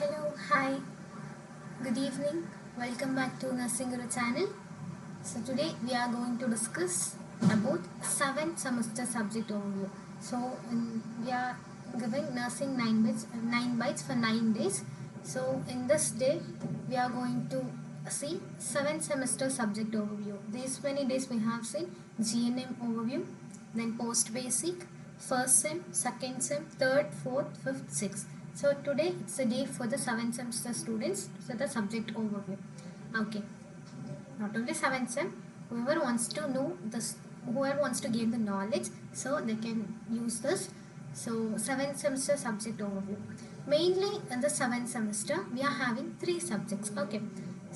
Hello, hi, good evening. Welcome back to Nursing Guru channel. So today we are going to discuss about 7th semester subject overview. So we are giving nursing 9 bites for 9 days. So in this day we are going to see 7th semester subject overview. These many days we have seen GNM overview, then post basic, first sem, second sem, third, fourth, fifth, sixth. So today it's a day for the 7th semester students. So the subject overview. Okay, not only 7th sem, whoever wants to know this, whoever wants to gain the knowledge, so they can use this. So 7th semester subject overview. Mainly in the 7th semester we are having 3 subjects. Okay,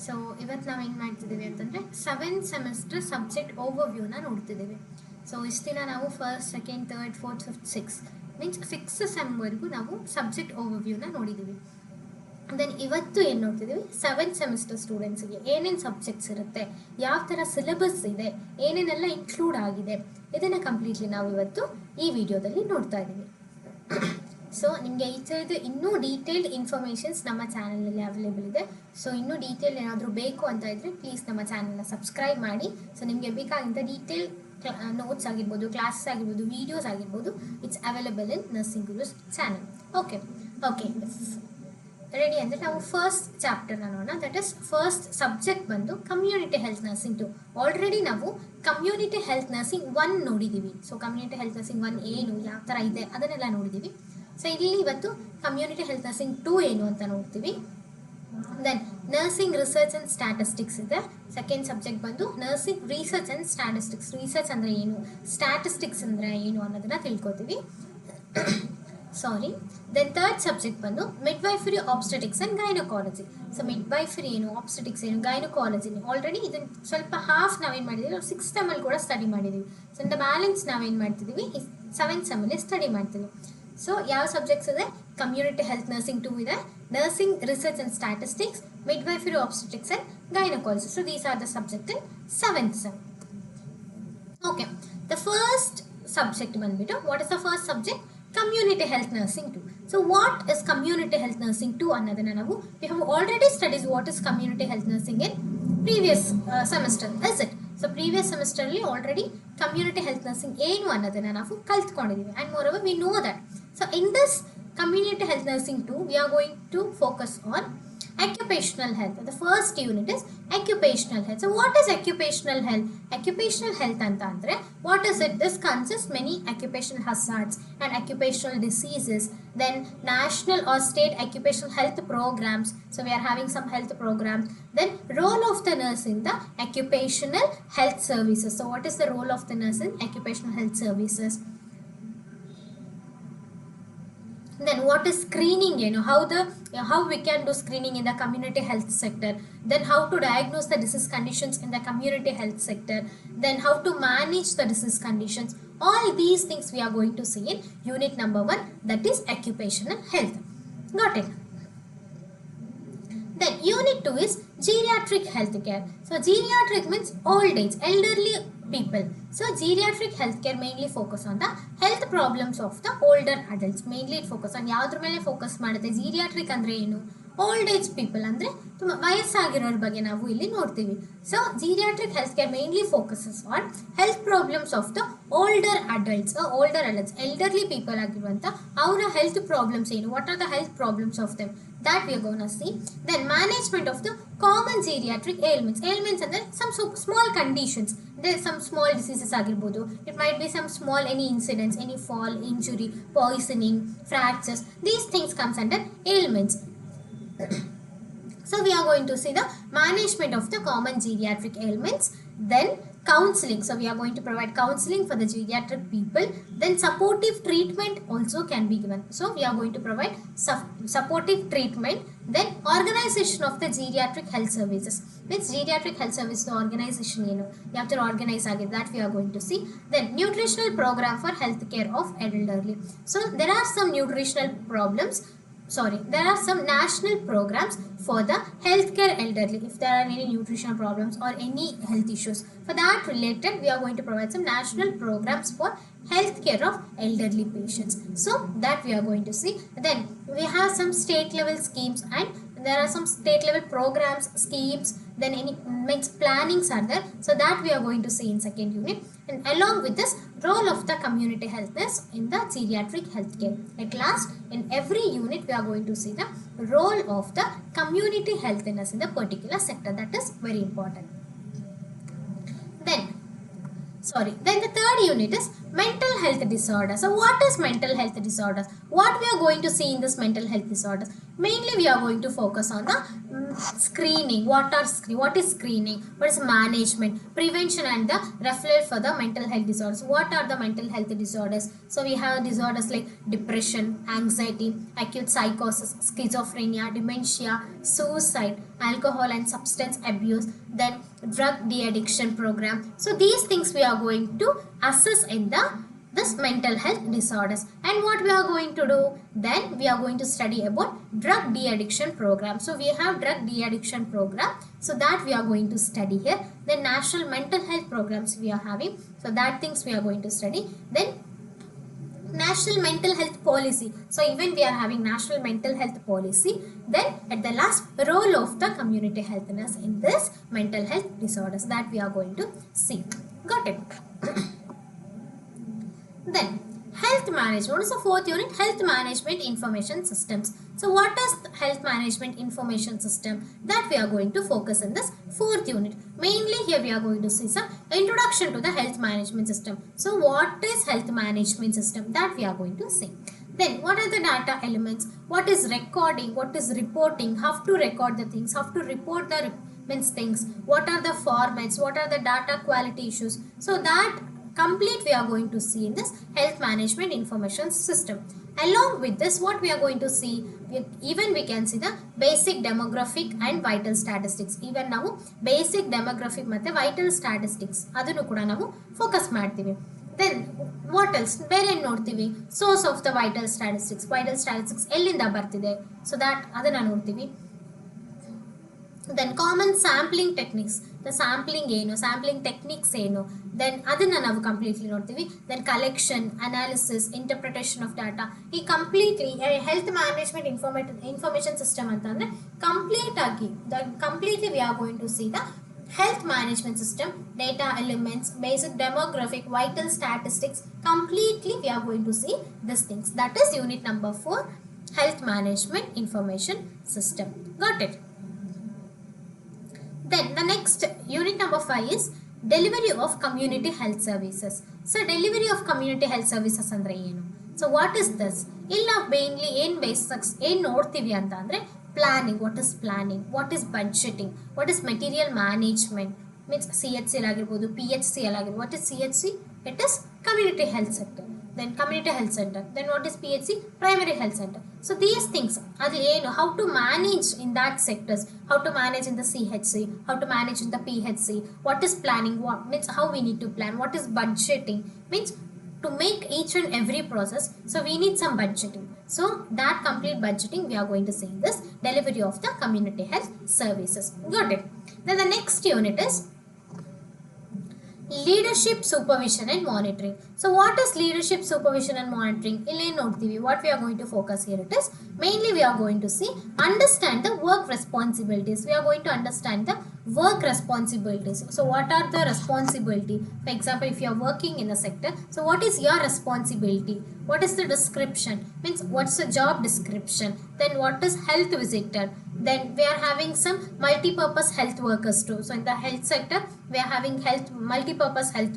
so ಇವತ್ತು ನಾವು ಏನು ಮಾಡ್ತಿದ್ದೀವಿ ಅಂತಂದರೆ 7th semester subject overviewನ ನೋಡ್ತಿದ್ದೀವಿ. So ಇಷ್ಟು ದಿನ ನಾವು first, second, third, fourth, fifth, six means 6th ಸೆಮ್ವರೆಗೂ ನಾವು subject ಓವರ್ವ್ಯೂನ ನೋಡಿದ್ದೀವಿ. ದೆನ್ ಇವತ್ತು ಏನು ನೋಡ್ತಿದ್ದೀವಿ, 7th ಸೆಮಿಸ್ಟರ್ ಸ್ಟೂಡೆಂಟ್ಸ್ಗೆ ಏನೇನು ಸಬ್ಜೆಕ್ಟ್ಸ್ ಇರುತ್ತೆ, ಯಾವ ಥರ ಸಿಲೆಬಸ್ ಇದೆ, ಏನೇನೆಲ್ಲ ಇನ್ಕ್ಲೂಡ್ ಆಗಿದೆ, ಇದನ್ನು ಕಂಪ್ಲೀಟ್ಲಿ ನಾವು ಇವತ್ತು ಈ ವಿಡಿಯೋದಲ್ಲಿ ನೋಡ್ತಾ ಇದ್ದೀವಿ. ಸೊ ನಿಮಗೆ ಈ ಥರದ್ದು ಇನ್ನೂ ಡೀಟೇಲ್ಡ್ ಇನ್ಫಾರ್ಮೇಷನ್ಸ್ ನಮ್ಮ ಚಾನಲಲ್ಲಿ ಅವೈಲೇಬಲ್ ಇದೆ. ಸೊ ಇನ್ನೂ ಡೀಟೇಲ್ ಏನಾದರೂ ಬೇಕು ಅಂತ ಇದ್ದರೆ ಪ್ಲೀಸ್ ನಮ್ಮ ಚಾನಲ್ನ ಸಬ್ಸ್ಕ್ರೈಬ್ ಮಾಡಿ. ಸೊ ನಿಮಗೆ ಬೇಕಾಗಿದ್ದ ಡೀಟೇಲ್ ನೋಟ್ಸ್ ಆಗಿರ್ಬೋದು, ಕ್ಲಾಸಸ್ ಆಗಿರ್ಬೋದು, ವಿಡಿಯೋಸ್ ಆಗಿರ್ಬೋದು, it's available in nursing gurus channel. Okay ready ಅಂದರೆ ನಾವು ಫಸ್ಟ್ ಚಾಪ್ಟರ್ನ ನೋಡೋಣ. ದಟ್ ಇಸ್ ಫಸ್ಟ್ ಸಬ್ಜೆಕ್ಟ್ ಬಂದು ಕಮ್ಯುನಿಟಿ ಹೆಲ್ತ್ ನರ್ಸಿಂಗ್ 2. ಆಲ್ರೆಡಿ ನಾವು ಕಮ್ಯುನಿಟಿ ಹೆಲ್ತ್ ನರ್ಸಿಂಗ್ 1 ನೋಡಿದ್ದೀವಿ. ಸೊ ಕಮ್ಯುನಿಟಿ ಹೆಲ್ತ್ ನರ್ಸಿಂಗ್ 1 ಏನು, ಯಾವ ಥರ ಇದೆ ಅದನ್ನೆಲ್ಲ ನೋಡಿದ್ದೀವಿ. ಸೊ ಇಲ್ಲಿ ಇವತ್ತು ಕಮ್ಯುನಿಟಿ ಹೆಲ್ತ್ ನರ್ಸಿಂಗ್ 2 ಏನು ಅಂತ ನೋಡ್ತೀವಿ. Then nursing research and statistics ಇದೆ. ಸೆಕೆಂಡ್ ಸಬ್ಜೆಕ್ಟ್ ಬಂದು nursing research and statistics. Research ಅಂದರೆ ಏನು, ಸ್ಟ್ಯಾಟಿಸ್ಟಿಕ್ಸ್ ಅಂದರೆ ಏನು ಅನ್ನೋದನ್ನು ತಿಳ್ಕೊತೀವಿ. ಸಾರಿ. ದೆನ್ ಥರ್ಡ್ ಸಬ್ಜೆಕ್ಟ್ ಬಂದು midwifery obstetrics and gynaecology. So midwifery ಏನು, ಆಬ್ಸ್ಟೆಟಿಕ್ಸ್ ಏನು, ಗೈನಕಾಲಜಿ ಆಲ್ರೆಡಿ ಇದನ್ನು ಸ್ವಲ್ಪ ಹಾಫ್ ನಾವೇನು ಮಾಡಿದ್ದೀವಿ, 6th ಸೆಮ್ಮಲ್ಲಿ ಕೂಡ ಸ್ಟಡಿ ಮಾಡಿದ್ದೀವಿ. ಸೊ ಇಂದ ಬ್ಯಾಲೆನ್ಸ್ ನಾವೇನು ಮಾಡ್ತಿದ್ದೀವಿ, 7th ಸೆಮ್ಮಲ್ಲಿ ಸ್ಟಡಿ ಮಾಡ್ತೀವಿ. ಸೊ ಯಾವ ಸಬ್ಜೆಕ್ಟ್ಸ್ ಇದೆ, ಕಮ್ಯುನಿಟಿ ಹೆಲ್ತ್ ನರ್ಸಿಂಗ್ 2 ಇದೆ, nursing research and statistics, midwifery obstetrics and gynaecology. So these are the subject in 7th sem. Okay, the first subject ಬಂದ್ಬಿಟ್ಟು what is the first subject, community health nursing 2. So what is community health nursing 2 ಅನ್ನೋದನ್ನು ನಾವು we have already studies what is community health nursing in previous semester. Is it? So previous ಸೆಮಿಸ್ಟರ್ಲಿ already community health nursing ಏನು ಅನ್ನೋದನ್ನು ನಾವು ಕಲ್ತ್ಕೊಂಡಿದ್ದೀವಿ. And moreover we know that. So in this community health nursing 2 we are going to focus on occupational health. The first unit is occupational health. So what is occupational health? Occupational health anta andre what is it? This consists many occupational hazards and occupational diseases, then national or state occupational health programs. So we are having some health programs. Then role of the nurse in the occupational health services. So what is the role of the nurse in occupational health services? Then what is screening, how we can do screening in the community health sector, then how to diagnose the disease conditions in the community health sector, then how to manage the disease conditions. All these things we are going to see in unit number 1, that is occupational health. Got it? Then unit 2 is geriatric healthcare. So geriatric means old age, elderly people. So geriatric healthcare mainly focus on the health problems of the older adults. Mainly it focus on ಯಾವ್ದ್ರ ಮೇಲೆ focus ಮಾಡುತ್ತೆ, geriatric ಅಂದರೆ ಏನು, old age people ಅಂದರೆ ತುಂಬ ವಯಸ್ಸಾಗಿರೋರ ಬಗ್ಗೆ ನಾವು ಇಲ್ಲಿ ನೋಡ್ತೀವಿ. So geriatric healthcare mainly focuses on health problems of the older adults. Elderly people ಆಗಿರುವಂಥ ಅವರ ಹೆಲ್ತ್ ಪ್ರಾಬ್ಲಮ್ಸ್ ಏನು, what are the health problems of them, that we are going to see. Then management of the common geriatric ailments. Ailments ಅಂದರೆ some small conditions. There are some small diseases ಆಗಿರ್ಬೋದು. It might be some small any incidents, any fall, injury, poisoning, fractures. These things comes under ailments. So we are going to see the management of the common geriatric ailments. Then counseling. So we are going to provide counseling for the geriatric people. Then supportive treatment also can be given. So we are going to provide supportive treatment. Then organization of the geriatric health services. Means geriatric health service the organization, you have to organize again, that we are going to see. Then nutritional program for health care of elderly. So there are some nutritional problems there are some national programs for the healthcare elderly. If there are any nutritional problems or any health issues, for that related, we are going to provide some national programs for healthcare of elderly patients. So that we are going to see. Then we have some state level schemes, and there are some state level programs, schemes, then any means plannings are there. So that we are going to see in second unit. And along with this, role of the community health nurse in the geriatric healthcare. At last, in every unit, we are going to see the role of the community health nurse in the particular sector. That is very important. Then the third unit is mental health disorders. So what is mental health disorders? What we are going to see in this mental health disorders? Mainly we are going to focus on the screening. What is screening? What is management, prevention, and the referral for the mental health disorders. What are the mental health disorders? So we have disorders like depression, anxiety, acute psychosis, schizophrenia, dementia, suicide, alcohol and substance abuse, then drug de-addiction program. So these things we are going to assess in this mental health disorders. And what we are going to do? Then we are going to study about drug de-addiction program. So we have drug de-addiction program. So that we are going to study here. Then national mental health programs we are having. So that things we are going to study. Then national mental health policy. So even we are having national mental health policy. Then at the last, role of the community health nurse in this mental health disorders, that we are going to see. Got it? Then health management. What is the fourth unit? Health management information systems. So what is health management information system? That we are going to focus in this fourth unit. Mainly here we are going to see some introduction to the health management system. So what is health management system? That we are going to see. Then what are the data elements? What is recording? What is reporting? How to record the things? How to report the things? What are the formats? What are the data quality issues? So that complete we are going to see in this health management information system. Along with this, what we are going to see, we can see the basic demographic and vital statistics. Even now basic demographic ಮತ್ತೆ vital statistics ಅದನ್ನು ಕೂಡ ನಾವು focus ಮಾಡ್ತೀವಿ. Then what else? ಬೇರೆ ಏನು ನೋಡ್ತೀವಿ? Source of the vital statistics ಎಲ್ಲಿಂದ ಬರ್ತಿದೆ? So that ಅದನ್ನ ನೋಡ್ತೀವಿ. Then common sampling techniques. The sampling techniques then ಅದನ್ನ ನಾವು completely ನೋಡ್ತೀವಿ. Then collection, analysis, interpretation of data. ಈ completely health management information system ಅಂತಂದ್ರೆ completely we are going to see the health management system, data elements, basic demographic, vital statistics. Completely we are going to see these things. That is unit number 4, health management information system. Got it? Then the next unit number 5 is delivery of community health services. So delivery of community health services andre ಏನು? So what is this? ಇಲ್ಲಿ ನಾವು mainly basics ನೋಡ್ತೀವಿ ಅಂತ ಅಂದ್ರೆ planning. What is planning? What is budgeting? What is material management? Means CHC ಆಗಿರಬಹುದು, PHC ಆಗಿರಬಹುದು. What is CHC? It is community health sector. Then community health center. Then what is PHC? Primary health center. So these things, how to manage in that sectors, how to manage in the CHC, how to manage in the PHC, what is planning, what means how we need to plan, what is budgeting, means to make each and every process, so we need some budgeting. So that complete budgeting we are going to see in this delivery of the community health services. Got it? Then the next unit is leadership supervision and monitoring. So what is leadership supervision and monitoring? What we are going to focus here, it is mainly we are going to see understand the work responsibilities. We are going to understand the work responsibilities. So what are the responsibility? For example, if you are working in a sector, so what is your responsibility? What is the description? Means what's the job description? Then what is health visitor? Then we are having some multi-purpose health workers too. So in the health sector, we are having multi-purpose health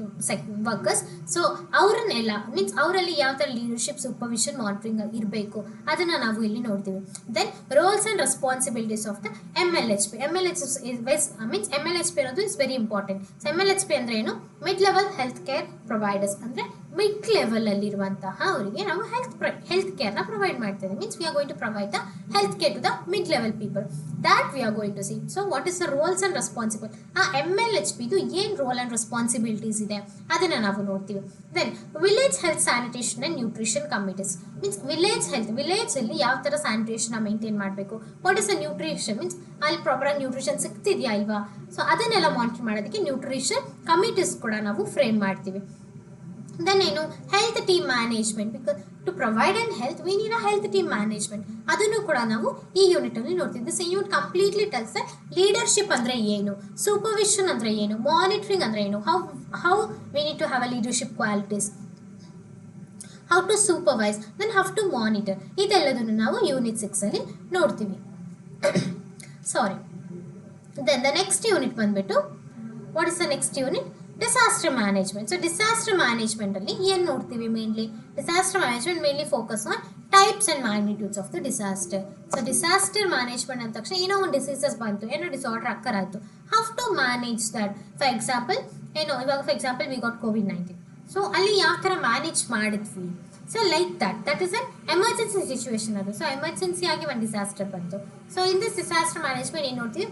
workers. So ಅವರನ್ನೆಲ್ಲ means ಅವರಲ್ಲಿ ಯಾವ ತರ leadership supervision monitoring ಇರಬೇಕು ಅದನ್ನ ನಾವು ಇಲ್ಲಿ ನೋಡ್ತೀವಿ. Then roles and responsibilities of the MLHP. means MLHP ಅನ್ನೋದು is very important. So MLHP ಅಂದ್ರೆ ಏನು? Mid level healthcare providers ಅಂದ್ರೆ ಮಿಡ್ ಲೆವೆಲ್ ಅಲ್ಲಿರುವಂತಹ ಅವರಿಗೆ ನಾವು ಹೆಲ್ತ್ ಕೇರ್ನ ಪ್ರೊವೈಡ್ ಮಾಡ್ತೇವೆ. Means we are going to provide the health care to the mid level people. That we are going to see. So what is the roles and responsible, ಆ MLHPದು ಏನು roll and responsibilities ಇದೆ ಅದನ್ನು ನಾವು ನೋಡ್ತೀವಿ. Then village health sanitation and nutrition committees. Means village health, ವಿಲೇಜಲ್ಲಿ ಯಾವ ಥರ ಸ್ಯಾನಿಟೇಷನ್ ಮೇಂಟೈನ್ ಮಾಡಬೇಕು, what is the nutrition, means ಅಲ್ಲಿ ಪ್ರಾಪರಾಗಿ ನ್ಯೂಟ್ರಿಷನ್ ಸಿಗ್ತಿದೆಯಾ ಇಲ್ವಾ, ಸೊ ಅದನ್ನೆಲ್ಲ ಮಾನಿಟರ್ ಮಾಡೋದಕ್ಕೆ ನ್ಯೂಟ್ರಿಷನ್ ಕಮಿಟೀಸ್ ಕೂಡ ನಾವು ಫ್ರೇಮ್ ಮಾಡ್ತೀವಿ. ದೆನ್ ಏನು health team management, because to provide and health we need a health team management, ಅದನ್ನು ಕೂಡ ನಾವು ಈ ಯೂನಿಟಲ್ಲಿ ನೋಡ್ತೀವಿ. This unit completely tells that leadership ಅಂದರೆ ಏನು, ಸೂಪರ್ವಿಷನ್ ಅಂದರೆ ಏನು, ಮಾನಿಟರಿಂಗ್ ಅಂದರೆ ಏನು, how we need to have a leadership qualities, how to supervise, then how to monitor, ಇದೆಲ್ಲದನ್ನು ನಾವು ಯೂನಿಟ್ 6ಅಲ್ಲಿ ನೋಡ್ತೀವಿ. Sorry. Then the next unit ಬಂದ್ಬಿಟ್ಟು what is the next unit, disaster management. So disaster ಮ್ಯಾನೇಜ್ಮೆಂಟಲ್ಲಿ ಏನು ನೋಡ್ತೀವಿ mainly, disaster management mainly focus on types and magnitudes of the disaster. So disaster management ಅಂದ ತಕ್ಷಣ ಏನೋ ಒಂದು ಡಿಸೀಸಸ್ ಬಂತು, ಏನೋ ಡಿಸಾರ್ಡರ್ ಅಕ್ಕರ್ ಆಯಿತು, how to manage that. For example ಏನೋ ಇವಾಗ for example we got COVID-19, so ಅಲ್ಲಿ ಯಾವ ಥರ ಮ್ಯಾನೇಜ್ ಮಾಡಿದ್ವಿ. So like that is an emergency situation ಅದು. ಸೊ ಎಮರ್ಜೆನ್ಸಿ ಆಗಿ ಒಂದು ಡಿಸಾಸ್ಟರ್ ಬಂತು. So in this disaster management ಏನು ನೋಡ್ತೀವಿ,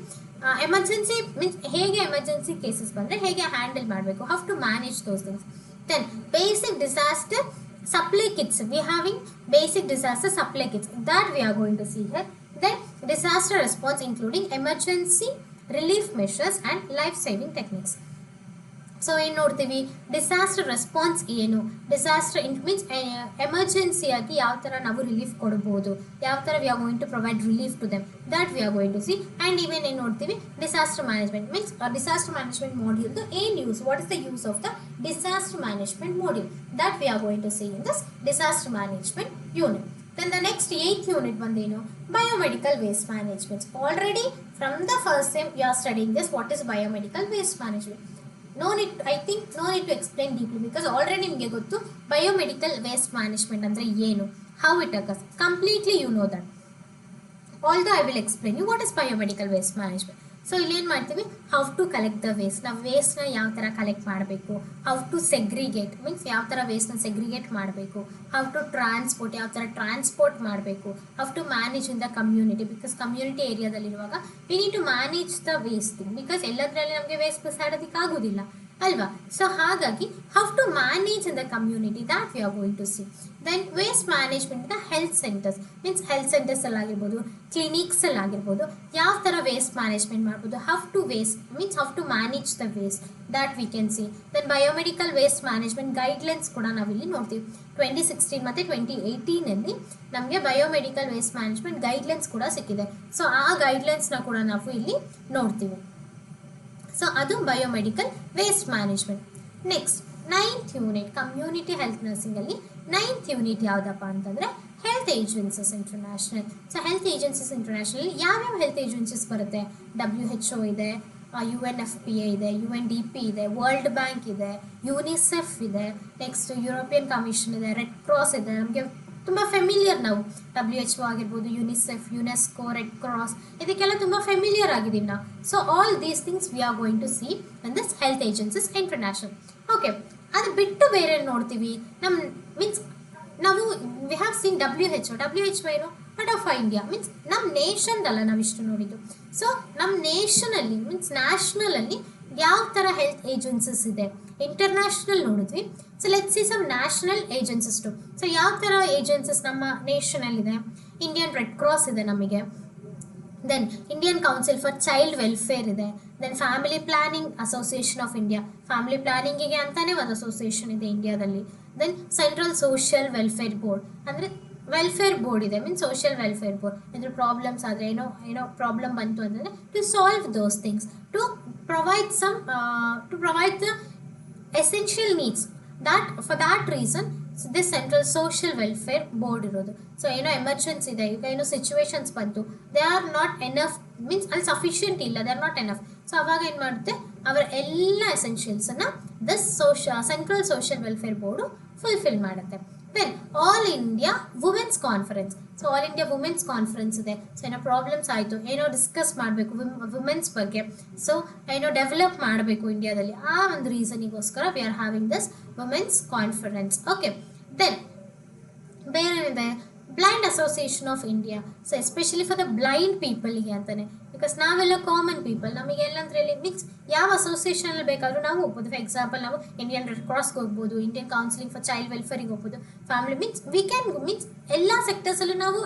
ಎಮರ್ಜೆನ್ಸಿ ಮೀನ್ಸ್ ಹೇಗೆ ಎಮರ್ಜೆನ್ಸಿ ಕೇಸಸ್ ಬಂದರೆ ಹೇಗೆ ಹ್ಯಾಂಡಲ್ ಮಾಡಬೇಕು, how to manage those things. Then basic disaster supply kits, we having basic disaster supply kits that we are going to see here. Then disaster response including emergency relief measures and life saving techniques. So ಏನು ನೋಡ್ತೀವಿ, disaster response ಏನು, disaster means ಎಮರ್ಜೆನ್ಸಿಯಾಗಿ ಯಾವ ಥರ ನಾವು relief ಕೊಡ್ಬೋದು, ಯಾವ ಥರ we are going to provide relief to them, that we are going to see. And even ಏನು ನೋಡ್ತೀವಿ, disaster management means disaster management ಮಾಡ್ಯೂಲ್ದು ಏನು use, what is the use of the disaster management module, that we are going to see in this disaster management unit. Then the next 8th unit bandeno biomedical waste management. Already from the first time you are studying this, what is biomedical waste management. No need to explain deeply because already ನಿಮಗೆ ಗೊತ್ತು biomedical waste management ಅಂದರೆ ಏನು, how it occurs, completely you know that. Although I will explain you what is biomedical waste management. So ಇಲ್ಲೇನು ಮಾಡ್ತೀವಿ, how to collect the waste, ನಾವು ವೇಸ್ಟ್ನ ಯಾವ ಥರ ಕಲೆಕ್ಟ್ ಮಾಡಬೇಕು, ಹೌ ಟು ಸೆಗ್ರಿಗೇಟ್ ಮೀನ್ಸ್ ಯಾವ ಥರ ವೇಸ್ಟ್ನ ಸೆಗ್ರಿಗೇಟ್ ಮಾಡಬೇಕು, ಹೌ ಟು ಟ್ರಾನ್ಸ್ಪೋರ್ಟ್ ಯಾವ ಥರ ಟ್ರಾನ್ಸ್ಪೋರ್ಟ್ ಮಾಡಬೇಕು, how to manage in the community because community ಏರಿಯಾದಲ್ಲಿರುವಾಗ we need to manage the waste because ಎಲ್ಲದರಲ್ಲಿ ನಮಗೆ ವೇಸ್ಟ್ ಬಿಸಾಡೋದಕ್ಕೆ ಆಗೋದಿಲ್ಲ ಅಲ್ವಾ. ಸೊ ಹಾಗಾಗಿ how to manage in the community that we are going to see. Then waste management the health centres means health ಸೆಂಟರ್ಸಲ್ಲಾಗಿರ್ಬೋದು, ಕ್ಲಿನಿಕ್ಸಲ್ಲಾಗಿರ್ಬೋದು, ಯಾವ ಥರ ವೇಸ್ಟ್ ಮ್ಯಾನೇಜ್ಮೆಂಟ್ ಮಾಡ್ಬೋದು, how to waste means how to manage the waste that we can see. Then biomedical waste management guidelines ಕೂಡ ನಾವಿಲ್ಲಿ ನೋಡ್ತೀವಿ. 2016 ಮತ್ತು 2018 ನಮಗೆ ಬಯೋಮೆಡಿಕಲ್ ವೇಸ್ಟ್ ಮ್ಯಾನೇಜ್ಮೆಂಟ್ ಗೈಡ್ಲೈನ್ಸ್ ಕೂಡ ಸಿಕ್ಕಿದೆ. ಸೊ ಆ ಗೈಡ್ಲೈನ್ಸ್ನ ಕೂಡ ನಾವು ಇಲ್ಲಿ ನೋಡ್ತೀವಿ. ಸೊ ಅದು biomedical waste management. Next 9th unit community health ನರ್ಸಿಂಗಲ್ಲಿ 9th ಯೂನಿಟ್ ಯಾವುದಪ್ಪ ಅಂತಂದರೆ health agencies international. So health agencies international ಯಾವ್ಯಾವ ಹೆಲ್ತ್ ಏಜೆನ್ಸೀಸ್ ಬರುತ್ತೆ, WHO ಇದೆ, UNFPA ಇದೆ, UNDP ಇದೆ, ವರ್ಲ್ಡ್ ಬ್ಯಾಂಕ್ ಇದೆ, ಯುನಿಸೆಫ್ ಇದೆ, ನೆಕ್ಸ್ಟ್ ಯುರೋಪಿಯನ್ ಕಮಿಷನ್ ಇದೆ, ರೆಡ್ ಕ್ರಾಸ್ ಇದೆ, ನಮಗೆ ತುಂಬ ಫೆಮಿಲಿಯರ್ ನಾವು WHO ಆಗಿರ್ಬೋದು, ಯುನಿಸೆಫ್, ಯುನೆಸ್ಕೋ, ರೆಡ್ ಕ್ರಾಸ್ ಇದಕ್ಕೆಲ್ಲ ತುಂಬ ಫೆಮಿಲಿಯರ್ ಆಗಿದ್ದೀವಿ ನಾವು. So all these things we are going to see in this health agencies international. Okay, ಅದು ಬಿಟ್ಟು ಬೇರೆ ನೋಡ್ತೀವಿ ನಮ್ಮ ಮೀನ್ಸ್ ನಾವು ವಿ ಹ್ಯಾವ್ ಸೀನ್ WHO ಏನು ಬಟ್ ಆಫ್ ಇಂಡಿಯಾ ಮೀನ್ಸ್ ನಮ್ಮ ನೇಷನ್ದಲ್ಲ ನಾವು ಇಷ್ಟು ನೋಡಿದ್ದು. ಸೊ ನಮ್ಮ ನೇಷನಲ್ಲಿ ಮೀನ್ಸ್ ನ್ಯಾಷನಲಲ್ಲಿ ಯಾವ ಥರ ಹೆಲ್ತ್ ಏಜೆನ್ಸೀಸ್ ಇದೆ, ಇಂಟರ್ನ್ಯಾಷನಲ್ ನೋಡಿದ್ವಿ. So let's see some national agencies too. ಸೊ ಯಾವ ಥರ ಏಜೆನ್ಸೀಸ್ ನಮ್ಮ ನೇಷನಲ್ಲಿದೆ, ಇಂಡಿಯನ್ ರೆಡ್ ಕ್ರಾಸ್ ಇದೆ ನಮಗೆ, then Indian council for child welfare ಇದೆ, then family planning association of India, family ಪ್ಲಾನಿಂಗಿಗೆ ಅಂತಲೇ ಒಂದು ಅಸೋಸಿಯೇಷನ್ ಇದೆ ಇಂಡಿಯಾದಲ್ಲಿ. Then central social welfare board ಅಂದರೆ ವೆಲ್ಫೇರ್ ಬೋರ್ಡ್ ಇದೆ ಮೀನ್ಸ್ ಸೋಷಿಯಲ್ ವೆಲ್ಫೇರ್ ಬೋರ್ಡ್. ಅಂದರೆ ಪ್ರಾಬ್ಲಮ್ಸ್ ಆದರೆ ಏನೋ ಪ್ರಾಬ್ಲಮ್ ಬಂತು ಅಂತಂದರೆ to solve those things, to provide the essential needs that for that reason this central social welfare board ಇರೋದು. So ಏನೋ emergency ಇದೆ, ಈಗ ಏನೋ ಸಿಚುವೇಶನ್ಸ್ ಬಂತು, they are not enough means ಅಲ್ಲಿ ಸಫಿಷಿಯೆಂಟ್ ಇಲ್ಲ, they are not enough. So ಅವಾಗ ಏನು ಮಾಡುತ್ತೆ, ಅವರ ಎಲ್ಲ ಎಸೆನ್ಷಿಯಲ್ಸನ್ನು this central social welfare board fulfil ಮಾಡುತ್ತೆ. Then All India Women's Conference. So all India women's conference ಇದೆ. ಸೊ ಏನೋ ಪ್ರಾಬ್ಲಮ್ಸ್ ಆಯಿತು, ಏನೋ ಡಿಸ್ಕಸ್ ಮಾಡಬೇಕು ವುಮೆನ್ಸ್ ಬಗ್ಗೆ, ಸೊ ಏನೋ ಡೆವಲಪ್ ಮಾಡಬೇಕು ಇಂಡಿಯಾದಲ್ಲಿ, ಆ ಒಂದು ರೀಸನಿಗೋಸ್ಕರ we are having this women's conference. Okay, then ಬೇರೆ blind association of India. So especially for the blind ಪೀಪಲ್ಗೆ ಅಂತಾನೆ, ಬಿಕಾಸ್ ನಾವೆಲ್ಲ ಕಾಮನ್ ಪೀಪಲ್, ನಮಗೆ ಎಲ್ಲಂದ್ರೆ ಮೀನ್ಸ್ ಯಾವ ಅಸೋಸಿಯೇಷನ್ ಬೇಕಾದರೂ ನಾವು ಹೋಗ್ಬೋದು. ಫಾರ್ ಎಕ್ಸಾಂಪಲ್ ನಾವು ಇಂಡಿಯನ್ ರೆಡ್ ಕ್ರಾಸ್ಗೆ ಹೋಗ್ಬೋದು, ಇಂಡಿಯನ್ ಕೌನ್ಸಿಲಿಂಗ್ ಫಾರ್ ಚೈಲ್ಡ್ ವೆಲ್ಫೇರಿಗೆ ಹೋಗ್ಬೋದು, family means we can means ಎಲ್ಲ ಸೆಕ್ಟರ್ಸಲ್ಲೂ ನಾವು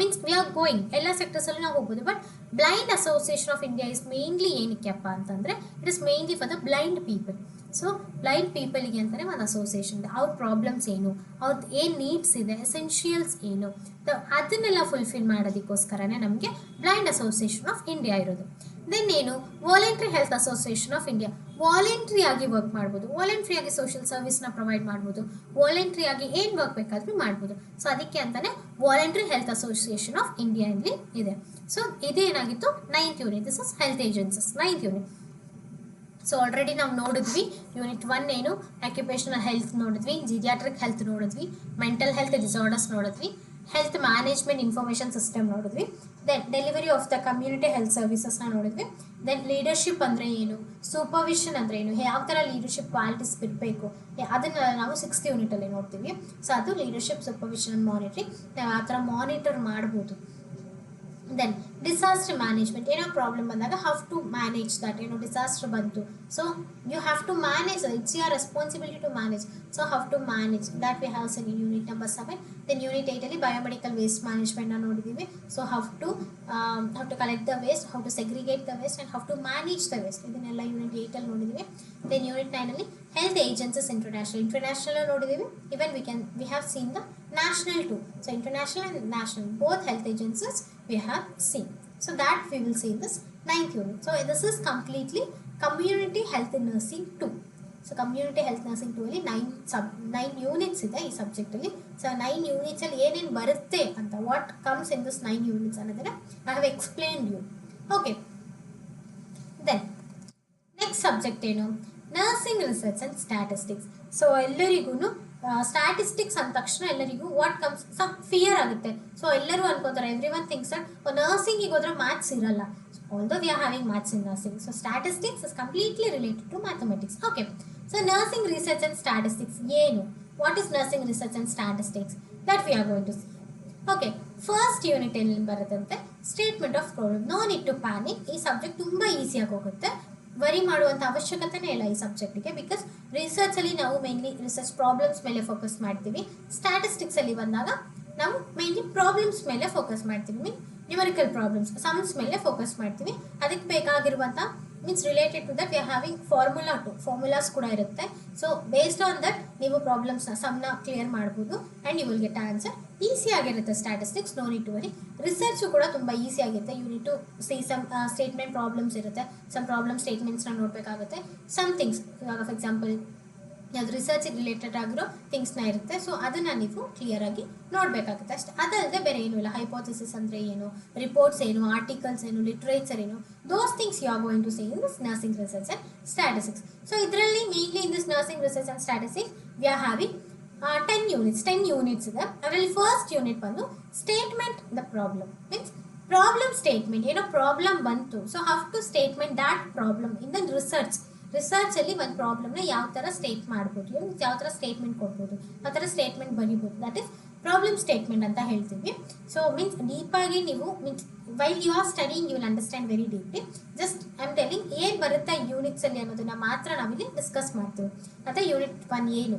ಮೀನ್ಸ್ ವಿ ಆರ್ ಗೋಯಿಂಗ್, ಎಲ್ಲ ಸೆಕ್ಟರ್ಸಲ್ಲೂ ನಾವು ಹೋಗ್ಬೋದು. But blind association of India is mainly ಏನಕ್ಕೆಪ್ಪ ಅಂತಂದರೆ it is mainly for the blind people. So blind ಪೀಪಲ್ಗೆ ಅಂತಲೇ ಒಂದು ಅಸೋಸಿಯೇಷನ್ ಇದೆ. ಅವ್ರ ಪ್ರಾಬ್ಲಮ್ಸ್ ಏನು, ಅವ್ರದ್ದು ಏನು ನೀಡ್ಸ್ ಇದೆ, ಎಸೆನ್ಷಿಯಲ್ಸ್ ಏನು, ಅದನ್ನೆಲ್ಲ ಫುಲ್ಫಿಲ್ ಮಾಡೋದಕ್ಕೋಸ್ಕರನೇ ನಮಗೆ ಬ್ಲೈಂಡ್ ಅಸೋಸಿಯೇಷನ್ ಆಫ್ ಇಂಡಿಯಾ ಇರೋದು. ದೆನ್ ಏನು voluntary health association of India. Voluntary ಆಗಿ ವರ್ಕ್ ಮಾಡ್ಬೋದು, ವಾಲಂಟ್ರಿ ಆಗಿ ಸೋಷಿಯಲ್ ಸರ್ವಿಸ್ನ ಪ್ರೊವೈಡ್ ಮಾಡ್ಬೋದು, ವಾಲಂಟ್ರಿ ಆಗಿ ಏನು ವರ್ಕ್ ಬೇಕಾದರೂ ಮಾಡ್ಬೋದು. ಸೊ ಅದಕ್ಕೆ ಅಂತಲೇ voluntary health association of India ಇಲ್ಲಿ ಇದೆ. ಸೊ ಇದೇನಾಗಿತ್ತು 9th unit. This is health agencies 9th unit. So already ನಾವು ನೋಡಿದ್ವಿ ಯೂನಿಟ್ 1 ಏನು ಆಕ್ಯುಪೇಷನಲ್ ಹೆಲ್ತ್ ನೋಡಿದ್ವಿ, ಜಿಡಿಯಾಟ್ರಿಕ್ ಹೆಲ್ತ್ ನೋಡಿದ್ವಿ, ಮೆಂಟಲ್ ಹೆಲ್ತ್ ಡಿಸಾರ್ಡರ್ಸ್ ನೋಡಿದ್ವಿ, ಹೆಲ್ತ್ ಮ್ಯಾನೇಜ್ಮೆಂಟ್ ಇನ್ಫಾರ್ಮೇಷನ್ ಸಿಸ್ಟಮ್ ನೋಡಿದ್ವಿ, then delivery of the community health ಸರ್ವಿಸಸ್ನ ನೋಡಿದ್ವಿ, ದೆನ್ ಲೀಡರ್ಶಿಪ್ ಅಂದರೆ ಏನು, ಸೂಪರ್ವಿಷನ್ ಅಂದರೆ ಏನು, ಯಾವ ಥರ ಲೀಡರ್ಶಿಪ್ ಕ್ವಾಲಿಟೀಸ್ ಇರಬೇಕು, ಅದನ್ನು ನಾವು 6th ಯೂನಿಟಲ್ಲಿ ನೋಡ್ತೀವಿ. ಸೊ ಅದು ಲೀಡರ್ಶಿಪ್ ಸೂಪರ್ವಿಷನ್ ಮಾನಿಟ್ರಿಂಗ್, ನಾವು ಯಾವ ಥರ ಮಾನಿಟರ್ ಮಾಡ್ಬೋದು. ದೆನ್ ಡಿಸಾಸ್ಟರ್ ಮ್ಯಾನೇಜ್ಮೆಂಟ್, ಏನೋ ಪ್ರಾಬ್ಲಮ್ ಬಂದಾಗ ಹೌ ಟು ಮ್ಯಾನೇಜ್ ದಟ್, ಏನೋ ಡಿಸಾಸ್ಟರ್ ಬಂತು, so you have to manage, it's your responsibility to manage. So how to manage that we have seen in unit number 7. Then unit 8ಅಲ್ಲಿ biomedical waste ಮ್ಯಾನೇಜ್ಮೆಂಟ್ನ ನೋಡಿದ್ದೀವಿ. So how to collect the waste, how to segregate the waste and how to manage the waste, ಇದನ್ನೆಲ್ಲ unit 8ಅಲ್ಲಿ ನೋಡಿದ್ದೀವಿ. Then unit 9ಅಲ್ಲಿ health agencies international ನೋಡಿದ್ದೀವಿ. ಇವನ್ V have seen the national too. So international and national, both health agencies we have seen. So that we will see in this 9th unit. So this is completely community health in nursing 2. So community health nursing 2 ಅಲ್ಲಿ 9 units ಇದೆ ಈ subject ಅಲ್ಲಿ. So 9 units ಅಲ್ಲಿ ಏನೇನು ಬರುತ್ತೆ ಅಂತ, what comes in this 9 units ಅನ್ನೋದನ್ನ I have explained you. Okay, then next subject ಏನು, nursing research and statistics. So ಎಲ್ಲರಿಗೂ ಸ್ಟ್ಯಾಟಿಸ್ಟಿಕ್ಸ್ ಅಂದ ತಕ್ಷಣ ಎಲ್ಲರಿಗೂ ವಾಟ್ ಕಮ್ಸ್ ಸಮ್ ಫಿಯರ್ ಆಗುತ್ತೆ. ಸೊ ಎಲ್ಲರೂ ಅನ್ಕೋತಾರೆ, ಎವ್ರಿ ಒನ್ ಥಿಂಕ್ಸ್ ದಟ್ ನರ್ಸಿಂಗಿಗೆ ಹೋದ್ರೆ ಮ್ಯಾಥ್ಸ್ ಇರಲ್ಲ. Although we are having maths in nursing. So statistics is completely related to mathematics. Okay, so nursing research and statistics ಏನು, what is nursing research and statistics, that we are going to see. Okay, first unit ಎಲ್ಲಿ ಬರುತ್ತಂತೆ statement of problem. No need to panic, ಈ subject ತುಂಬ ಈಸಿಯಾಗಿ ಹೋಗುತ್ತೆ, worry ಮಾಡುವಂಥ ಅವಶ್ಯಕತೆನೇ ಇಲ್ಲ ಈ ಸಬ್ಜೆಕ್ಟಿಗೆ. ಬಿಕಾಸ್ ರಿಸರ್ಚಲ್ಲಿ ನಾವು ಮೇನ್ಲಿ ರಿಸರ್ಚ್ ಪ್ರಾಬ್ಲಮ್ಸ್ ಮೇಲೆ ಫೋಕಸ್ ಮಾಡ್ತೀವಿ, ಸ್ಟ್ಯಾಟಿಸ್ಟಿಕ್ಸಲ್ಲಿ ಬಂದಾಗ ನಾವು ಮೇನ್ಲಿ ಪ್ರಾಬ್ಲಮ್ಸ್ ಮೇಲೆ ಫೋಕಸ್ ಮಾಡ್ತೀವಿ, ಮೀನ್ ನ್ಯೂಮರಿಕಲ್ ಪ್ರಾಬ್ಲಮ್ಸ್ ಸಮ್ಸ್ ಮೇಲೆ ಫೋಕಸ್ ಮಾಡ್ತೀವಿ. ಅದಕ್ಕೆ ಬೇಕಾಗಿರುವಂಥ means related to that we are having formulas ಕೂಡ ಇರುತ್ತೆ. ಸೊ ಬೇಸ್ಡ್ ಆನ್ ದಟ್ ನೀವು ಪ್ರಾಬ್ಲಮ್ಸ್ನ ಸಮ್ನ ಕ್ಲಿಯರ್ ಮಾಡ್ಬೋದು and you will get answer. Easy ಆಗಿರುತ್ತೆ statistics, no need to worry. Research ಕೂಡ ತುಂಬ ಈಸಿ ಆಗಿರುತ್ತೆ. You need to see some statement problems ಇರುತ್ತೆ, ಸಮ್ ಪ್ರಾಬ್ಲಮ್ ಸ್ಟೇಟ್ಮೆಂಟ್ಸ್ನ ನೋಡಬೇಕಾಗುತ್ತೆ. ಸಮ್ ಥಿಂಗ್ಸ್ ಇವಾಗ ಫಾರ್ ಎಕ್ಸಾಂಪಲ್ ಯಾವುದು ರಿಸರ್ಚಿಗೆ ರಿಲೇಟೆಡ್ ಆಗಿರೋ ಥಿಂಗ್ಸ್ನ ಇರುತ್ತೆ. ಸೊ ಅದನ್ನು ನೀವು ಕ್ಲಿಯರಾಗಿ ನೋಡಬೇಕಾಗುತ್ತೆ ಅಷ್ಟೇ. ಅದಲ್ಲದೆ ಬೇರೆ ಏನೂ ಇಲ್ಲ. ಹೈಪೋಥಿಸಿಸ್ ಅಂದರೆ ಏನು, ರಿಪೋರ್ಟ್ಸ್ ಏನು, ಆರ್ಟಿಕಲ್ಸ್ ಏನು, ಲಿಟ್ರೇಚರ್ ಏನು, those things you are going to see in this nursing research and statistics. So ಇದರಲ್ಲಿ mainly in this nursing research and statistics we are having 10 units ಇದೆ. ಅದರಲ್ಲಿ ಫಸ್ಟ್ ಯೂನಿಟ್ ಬಂದು statement the problem, means problem statement, ಏನೋ problem ಬಂತು, so how to statement that problem in the ರಿಸರ್ಚಲ್ಲಿ ಒಂದು ಪ್ರಾಬ್ಲಮ್ನ ಯಾವ ಥರ ಸ್ಟೇಟ್ ಮಾಡ್ಬೋದು, ಯಾವ ಥರ ಸ್ಟೇಟ್ಮೆಂಟ್ ಕೊಡ್ಬೋದು, ಯಾವ ಥರ ಸ್ಟೇಟ್ಮೆಂಟ್ ಬರೀಬೋದು, ದಟ್ ಇಸ್ ಪ್ರಾಬ್ಲಮ್ ಸ್ಟೇಟ್ಮೆಂಟ್ ಅಂತ ಹೇಳ್ತೀವಿ. ಸೊ ಮೀನ್ಸ್ ಡೀಪಾಗಿ ನೀವು means while you are studying you will understand very deeply. Just I am telling ಏನು ಬರುತ್ತೆ ಯೂನಿಟ್ಸಲ್ಲಿ ಅನ್ನೋದನ್ನ ಮಾತ್ರ ನಾವಿಲ್ಲಿ ಡಿಸ್ಕಸ್ ಮಾಡ್ತೀವಿ. ಮತ್ತು ಯೂನಿಟ್ 1 ಏನು,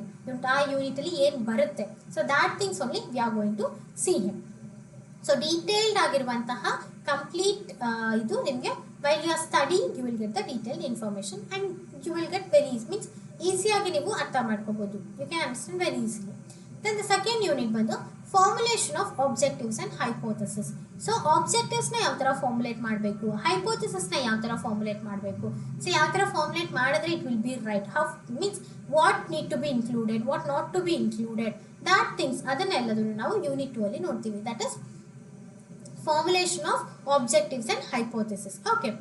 ಆ ಯೂನಿಟಲ್ಲಿ ಏನು ಬರುತ್ತೆ, so that things only we are going to see him. So detailed ಆಗಿರುವಂತಹ ಕಂಪ್ಲೀಟ್ ಇದು ನಿಮಗೆ while you are studying you will get the detailed information and you will get very means ಈಸಿಯಾಗಿ ನೀವು ಅರ್ಥ ಮಾಡ್ಕೋಬೋದು, you can understand very easily. Then the second unit ಬಂದು formulation of objectives and hypothesis. So ಆಬ್ಜೆಕ್ಟಿವ್ಸ್ನ ಯಾವ ಥರ formulate ಮಾಡಬೇಕು, ಹೈಪೋಥಸಿಸ್ನ ಯಾವ ಥರ ಫಾರ್ಮುಲೇಟ್ ಮಾಡಬೇಕು, ಸೊ ಯಾವ ಥರ ಫಾರ್ಮುಲೇಟ್ ಮಾಡಿದ್ರೆ it will be right, how means what need to be included, what not to be included, that things ಅದನ್ನೆಲ್ಲದನ್ನು ನಾವು ಯೂನಿಟ್ 2 ಅಲ್ಲಿ ನೋಡ್ತೀವಿ. That is formulation of objectives and hypothesis. Okay,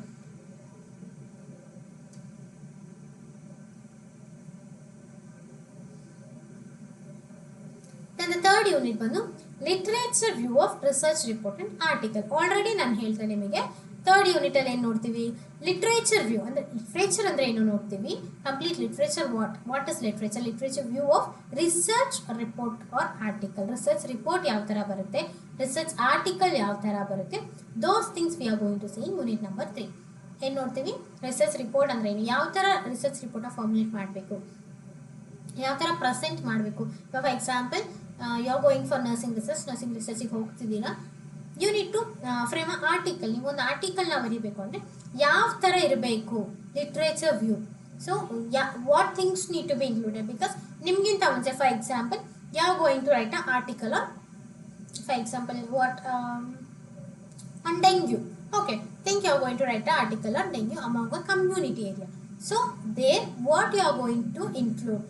unit ಬಂದು literature view of research report and article. Already ನಾನು ಹೇಳ್ತೇನೆ ನಿಮಗೆ third unit ಅಲ್ಲಿ ಏನು ನೋಡ್ತೀವಿ, ಲಿಟ್ರೇಚರ್ ವ್ಯೂ ಅಂದ್ರೆ ಲಿಟ್ರೇಚರ್ ಅಂದ್ರೆ ಏನು ನೋಡ್ತೀವಿ, complete literature what is literature, literature view of research report or article. Research report ಯಾವ ತರ ಬರುತ್ತೆ, ರಿಸರ್ಚ್ ಆರ್ಟಿಕಲ್ ಯಾವ ತರ ಬರುತ್ತೆ, those things we are going to see in unit number 3. ಏನು ನೋಡ್ತೀವಿ, ರಿಸರ್ಚ್ ರಿಪೋರ್ಟ್ ಅಂದ್ರೆ ಏನು, ಯಾವ ತರ ರಿಸರ್ಚ್ ರಿಪೋರ್ಟ್ ಫಾರ್ಮುಲೇಟ್ ಮಾಡಬೇಕು, ಯಾವ ತರ ಪ್ರೆಸೆಂಟ್ ಮಾಡಬೇಕು. For example you are going for nursing ರಿಸರ್ಚಿಗೆ ಹೋಗ್ತಿದ್ದೀರಾ, you need to frame a article. ನೀವು ಒಂದು ಆರ್ಟಿಕಲ್ನ ಬರೀಬೇಕು ಅಂದರೆ ಯಾವ ಥರ ಇರಬೇಕು literature view. So what things need to be included, because ನಿಮಗಿಂತ ಮುಂಚೆ for example you are going to write a article or for example what on dengue. Okay, think you are going to write an article on dengue among a community area. So there what you are going to include,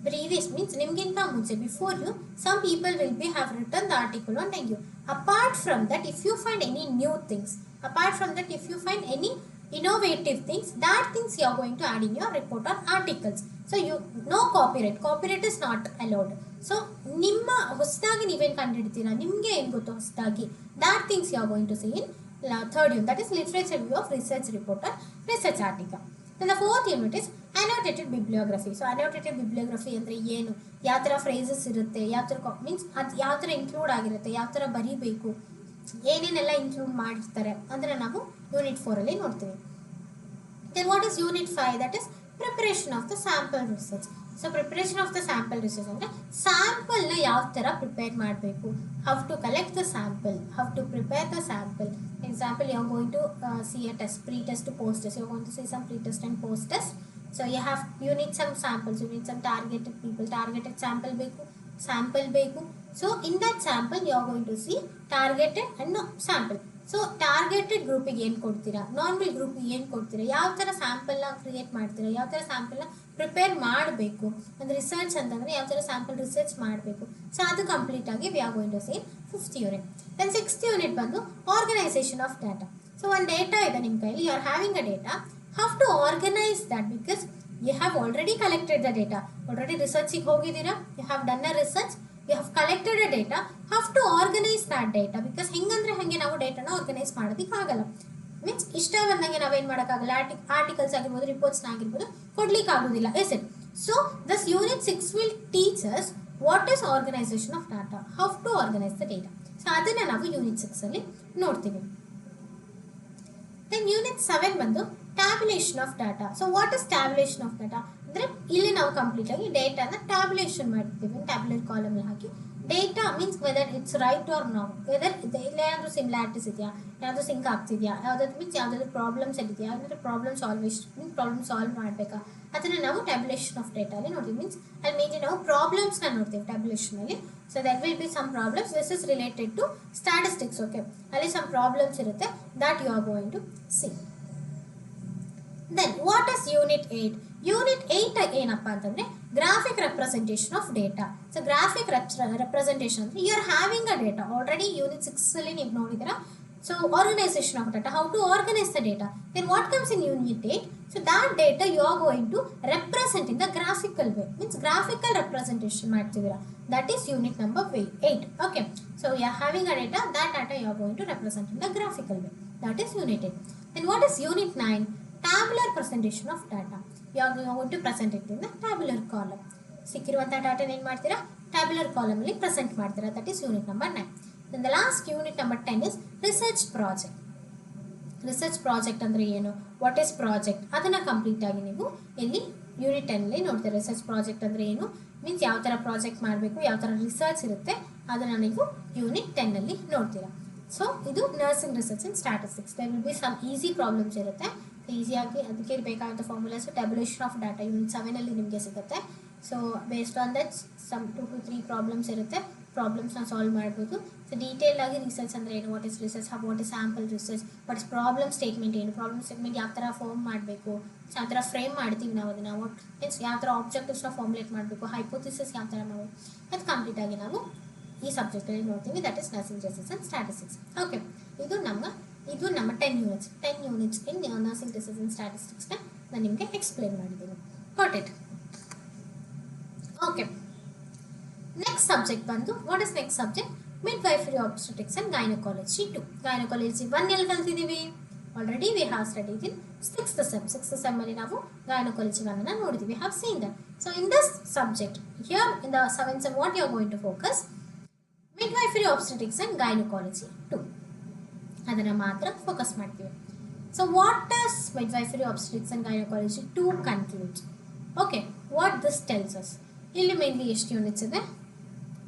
previous means nimginta munche before you some people will be have written the article on dengue. Apart from that, if you find any new things, apart from that if you find any innovative things, that things you are going to add in your report or articles. So you no copyright is not allowed. So ನಿಮ್ಮ ಹೊಸದಾಗಿ ನೀವೇನು ಕಂಡುಹಿಡ್ತೀರಾ, ನಿಮಗೆ ಏನು ಗೊತ್ತು ಹೊಸದಾಗಿ, that things you are going to see in third unit, that is literature view of research report or research article. Then the fourth unit is annotated bibliography. So annotated bibliography ಅಂದರೆ ಏನು, ಯಾವ ಥರ ಫ್ರೇಸಸ್ ಇರುತ್ತೆ, ಯಾವ ಥರ means ಅದು ಯಾವ ಥರ ಇನ್ಕ್ಲೂಡ್ ಆಗಿರುತ್ತೆ, ಯಾವ ಥರ ಬರೀಬೇಕು, ಏನೇನೆಲ್ಲ ಇನ್ಕ್ಲೂಡ್ ಮಾಡಿರ್ತಾರೆ ಅಂದರೆ ನಾವು ಯೂನಿಟ್ 4 ನೋಡ್ತೀವಿ. Then what is unit 5, that is preparation of the sample research. So preparation of the sample research ಅಂದರೆ ಸ್ಯಾಂಪಲ್ನ ಯಾವ ಥರ ಪ್ರಿಪೇರ್ ಮಾಡಬೇಕು, how to collect the sample, how to prepare the sample. Example, you are going to see a test, pre-test to post-test. You are going to see some pre-test and post-test. So you need some samples, you need some targeted people, targeted sample ಬೇಕು. So in that sample you are going to see targeted and sample. So targeted ಗ್ರೂಪಿಗೆ ಏನು ಕೊಡ್ತೀರಾ, normal ಗ್ರೂಪಿಗೆ ಏನು ಕೊಡ್ತೀರಾ, ಯಾವ ಥರ ಸ್ಯಾಂಪಲ್ನ create ಮಾಡ್ತೀರಾ, ಯಾವ ಥರ ಸ್ಯಾಂಪಲ್ನ ಪ್ರಿಪೇರ್ ಮಾಡಬೇಕು, ಒಂದು ರಿಸರ್ಚ್ ಅಂತಂದರೆ ಯಾವ ಥರ ಸ್ಯಾಂಪಲ್ ರಿಸರ್ಚ್ ಮಾಡಬೇಕು. ಸೊ ಅದು ಕಂಪ್ಲೀಟ್ ಆಗಿ we are going to see 5th unit. Then 6th unit ಬಂದು ಆರ್ಗನೈಸೇಷನ್ ಆಫ್ ಡಾಟಾ. ಸೊ ಒಂದು ಡೇಟಾ ಇದೆ ನಿಮ್ಮ ಕೈಲಿ, you are having a data, how to organise that, because you have already collected the data, already ರಿಸರ್ಚಿಗೆ ಹೋಗಿದ್ದೀರಾ, you have done a research, you have collected a data, have to organize that data, because ಹೆಂಗಂದ್ರೆ ಹಂಗೆ ನಾವು ಡೇಟಾನ organise ಮಾಡೋದಕ್ಕಾಗಲ್ಲ. Means ಇಷ್ಟ ಬಂದಂಗೆ ನಾವೇನು ಮಾಡೋಕ್ಕಾಗಲ್ಲ, articles ಆಗಿರ್ಬೋದು, ರಿಪೋರ್ಟ್ಸ್ನ ಆಗಿರ್ಬೋದು ಕೊಡ್ಲಿಕ್ಕೆ ಆಗೋದಿಲ್ಲ, is it. So this unit 6 will teach us what is organisation of data, how to organise the data. So ಅದನ್ನು ನಾವು ಯೂನಿಟ್ 6 ನೋಡ್ತೀವಿ. ದೆನ್ ಯೂನಿಟ್ 7 ಬಂದು tabulation of data. So what is tabulation of data ಅಂದರೆ ಇಲ್ಲಿ ನಾವು complete ಆಗಿ ಡೇಟಾನ tabulation ಮಾಡ್ತೀವಿ, tabular ಕಾಲಮ್ನ ಹಾಕಿ. Data means whether it's right or not, whether ಇಲ್ಲಿ ಏನಾದರೂ ಸಿಮಿಲಾರಿಟೀಸ್ ಇದೆಯಾ, ಯಾವುದು ಸಿಂಕ್ ಆಗ್ತಿದೆಯಾ, ಯಾವುದಾದ್ರು ಮೀನ್ಸ್ ಯಾವುದಾದ್ರು ಪ್ರಾಬ್ಲಮ್ಸ್ ಇದೆಯಾ, ಅಂದರೆ ಪ್ರಾಬ್ಲಮ್ ಸಾಲ್ವ್ ಮಾಡಬೇಕಾ, ಅದನ್ನು ನಾವು ಟ್ಯಾಬ್ಯುಲೇಷನ್ ಆಫ್ ಡೇಟಾಲಿ ನೋಡ್ತೀವಿ. ಮೀನ್ಸ್ ಅಲ್ಲಿ ಮೇನ್ಲಿ ನಾವು ಪ್ರಾಬ್ಲಮ್ಸ್ನ ನೋಡ್ತೀವಿ ಟ್ಯಾಬ್ಯುಲೇಷನಲ್ಲಿ. So that will be some problems, this is related to statistics. Okay, ಅಲ್ಲಿ ಸಮ್ ಪ್ರಾಬ್ಲಮ್ಸ್ ಇರುತ್ತೆ, that you are going to see. Then what is unit 8? Unit 8 ಏನಪ್ಪ ಅಂತಂದರೆ graphic representation of data. So graphic representation ಅಂದರೆ you are having a data, already unit 6 ನೀವು ನೋಡಿದ್ದೀರಾ. So organisation of data, how to organise the data. Then what comes in unit 8? So that data you are going to represent in the graphical way, means graphical representation ಮಾಡ್ತಿದ್ದೀರಾ, that is unit number 8. Okay, so you are having a data, that data you are going to represent in the graphical way, that is unit 8. Then what is unit 9? Tabular presentation of data. You are going to present it in the tabular column. ಸಿಕ್ಕಿರುವಂಥ ಡಾಟಾನ ಏನು ಮಾಡ್ತೀರಾ, tabular ಕಾಲಮಲ್ಲಿ present ಮಾಡ್ತೀರಾ, that is unit number 9. Then the last unit number 10 is research project. Research project ಅಂದರೆ ಏನು, what is project, ಅದನ್ನು ಕಂಪ್ಲೀಟಾಗಿ ನೀವು ಇಲ್ಲಿ ಯೂನಿಟ್ 10 ನೋಡ್ತೀರಾ. ರಿಸರ್ಚ್ ಪ್ರಾಜೆಕ್ಟ್ ಅಂದರೆ ಏನು, ಮೀನ್ಸ್ ಯಾವ ಥರ ಪ್ರಾಜೆಕ್ಟ್ ಮಾಡಬೇಕು, ಯಾವ ಥರ ರಿಸರ್ಚ್ ಇರುತ್ತೆ, ಅದನ್ನು ನೀವು ಯೂನಿಟ್ 10 ನೋಡ್ತೀರಾ. ಸೊ ಇದು nursing research in statistics. There will be some easy problems ಇರುತ್ತೆ, ಈಸಿಯಾಗಿ ಅದಕ್ಕೆ ಬೇಕಾದಂಥ formulas tabulation of data unit 7 ನಿಮಗೆ ಸಿಗುತ್ತೆ. So based on that some 2 to 3 problems ಇರುತ್ತೆ, ಪ್ರಾಬ್ಲಮ್ಸ್ನ ಸಾಲ್ವ್ ಮಾಡ್ಬೋದು. ಸೊ ಡೀಟೇಲ್ ಆಗಿ ರಿಸರ್ಚ್ ಅಂದರೆ ಏನು, what is research, what is sample research, what is problem statement ಏನು, ಪ್ರಾಬ್ಲಮ್ ಸ್ಟೇಟ್ಮೆಂಟ್ ಯಾವ ಥರ ಫಾರ್ಮ್ ಮಾಡಬೇಕು, ಯಾವ ಥರ ಫ್ರೇಮ್ ಮಾಡ್ತೀವಿ ನಾವು ಅದನ್ನು, ವಾಟ್ ಮೀನ್ಸ್ ಯಾವ ಥರ ಆಬ್ಜೆಕ್ಟಿವ್ಸ್ನ ಫಾರ್ಮುಲೇಟ್ ಮಾಡಬೇಕು, ಹೈಪೋಥಿಸಿಸ್ ಯಾವ ಥರ ಮಾಡಬೇಕು, ಅದು ಕಂಪ್ಲೀಟಾಗಿ ನಾವು ಈ ಸಬ್ಜೆಕ್ಟಲ್ಲಿ ನೋಡ್ತೀವಿ, that is nursing research and statistics. Okay, ಇದು ನಮ್ಮ 10 units in nursing research and ಸ್ಟ್ಯಾಟಿಸ್ಟಿಕ್ಸ್ನ ನಾನು ನಿಮಗೆ ಎಕ್ಸ್ಪ್ಲೇನ್ ಮಾಡಿದ್ದೀನಿ. Got it? Okay, Next subject ಬಂದು what is next subject? Midwifery, obstetrics and gynecology 2. Gynecology 1 ಎಲ್ಲಿ ಕಲ್ತಿದ್ದೀವಿ? Already we have studied in 6th sem. 6th sem ಅಲ್ಲಿ ನಾವು gynecology 1 ಅನ್ನು ನೋಡಿದ್ದೀವಿ. We have seen that. So in this subject, here in the 7th sem, what you are going to focus? Midwifery, obstetrics and gynecology 2. ಅದನ್ನು ಮಾತ್ರ focus ಮಾಡ್ತೀವಿ. So what does midwifery, obstetrics and gynecology 2 conclude? Okay, what this tells us? ಇಲ್ಲಿ mainly ಎಷ್ಟು units ಇದೆ?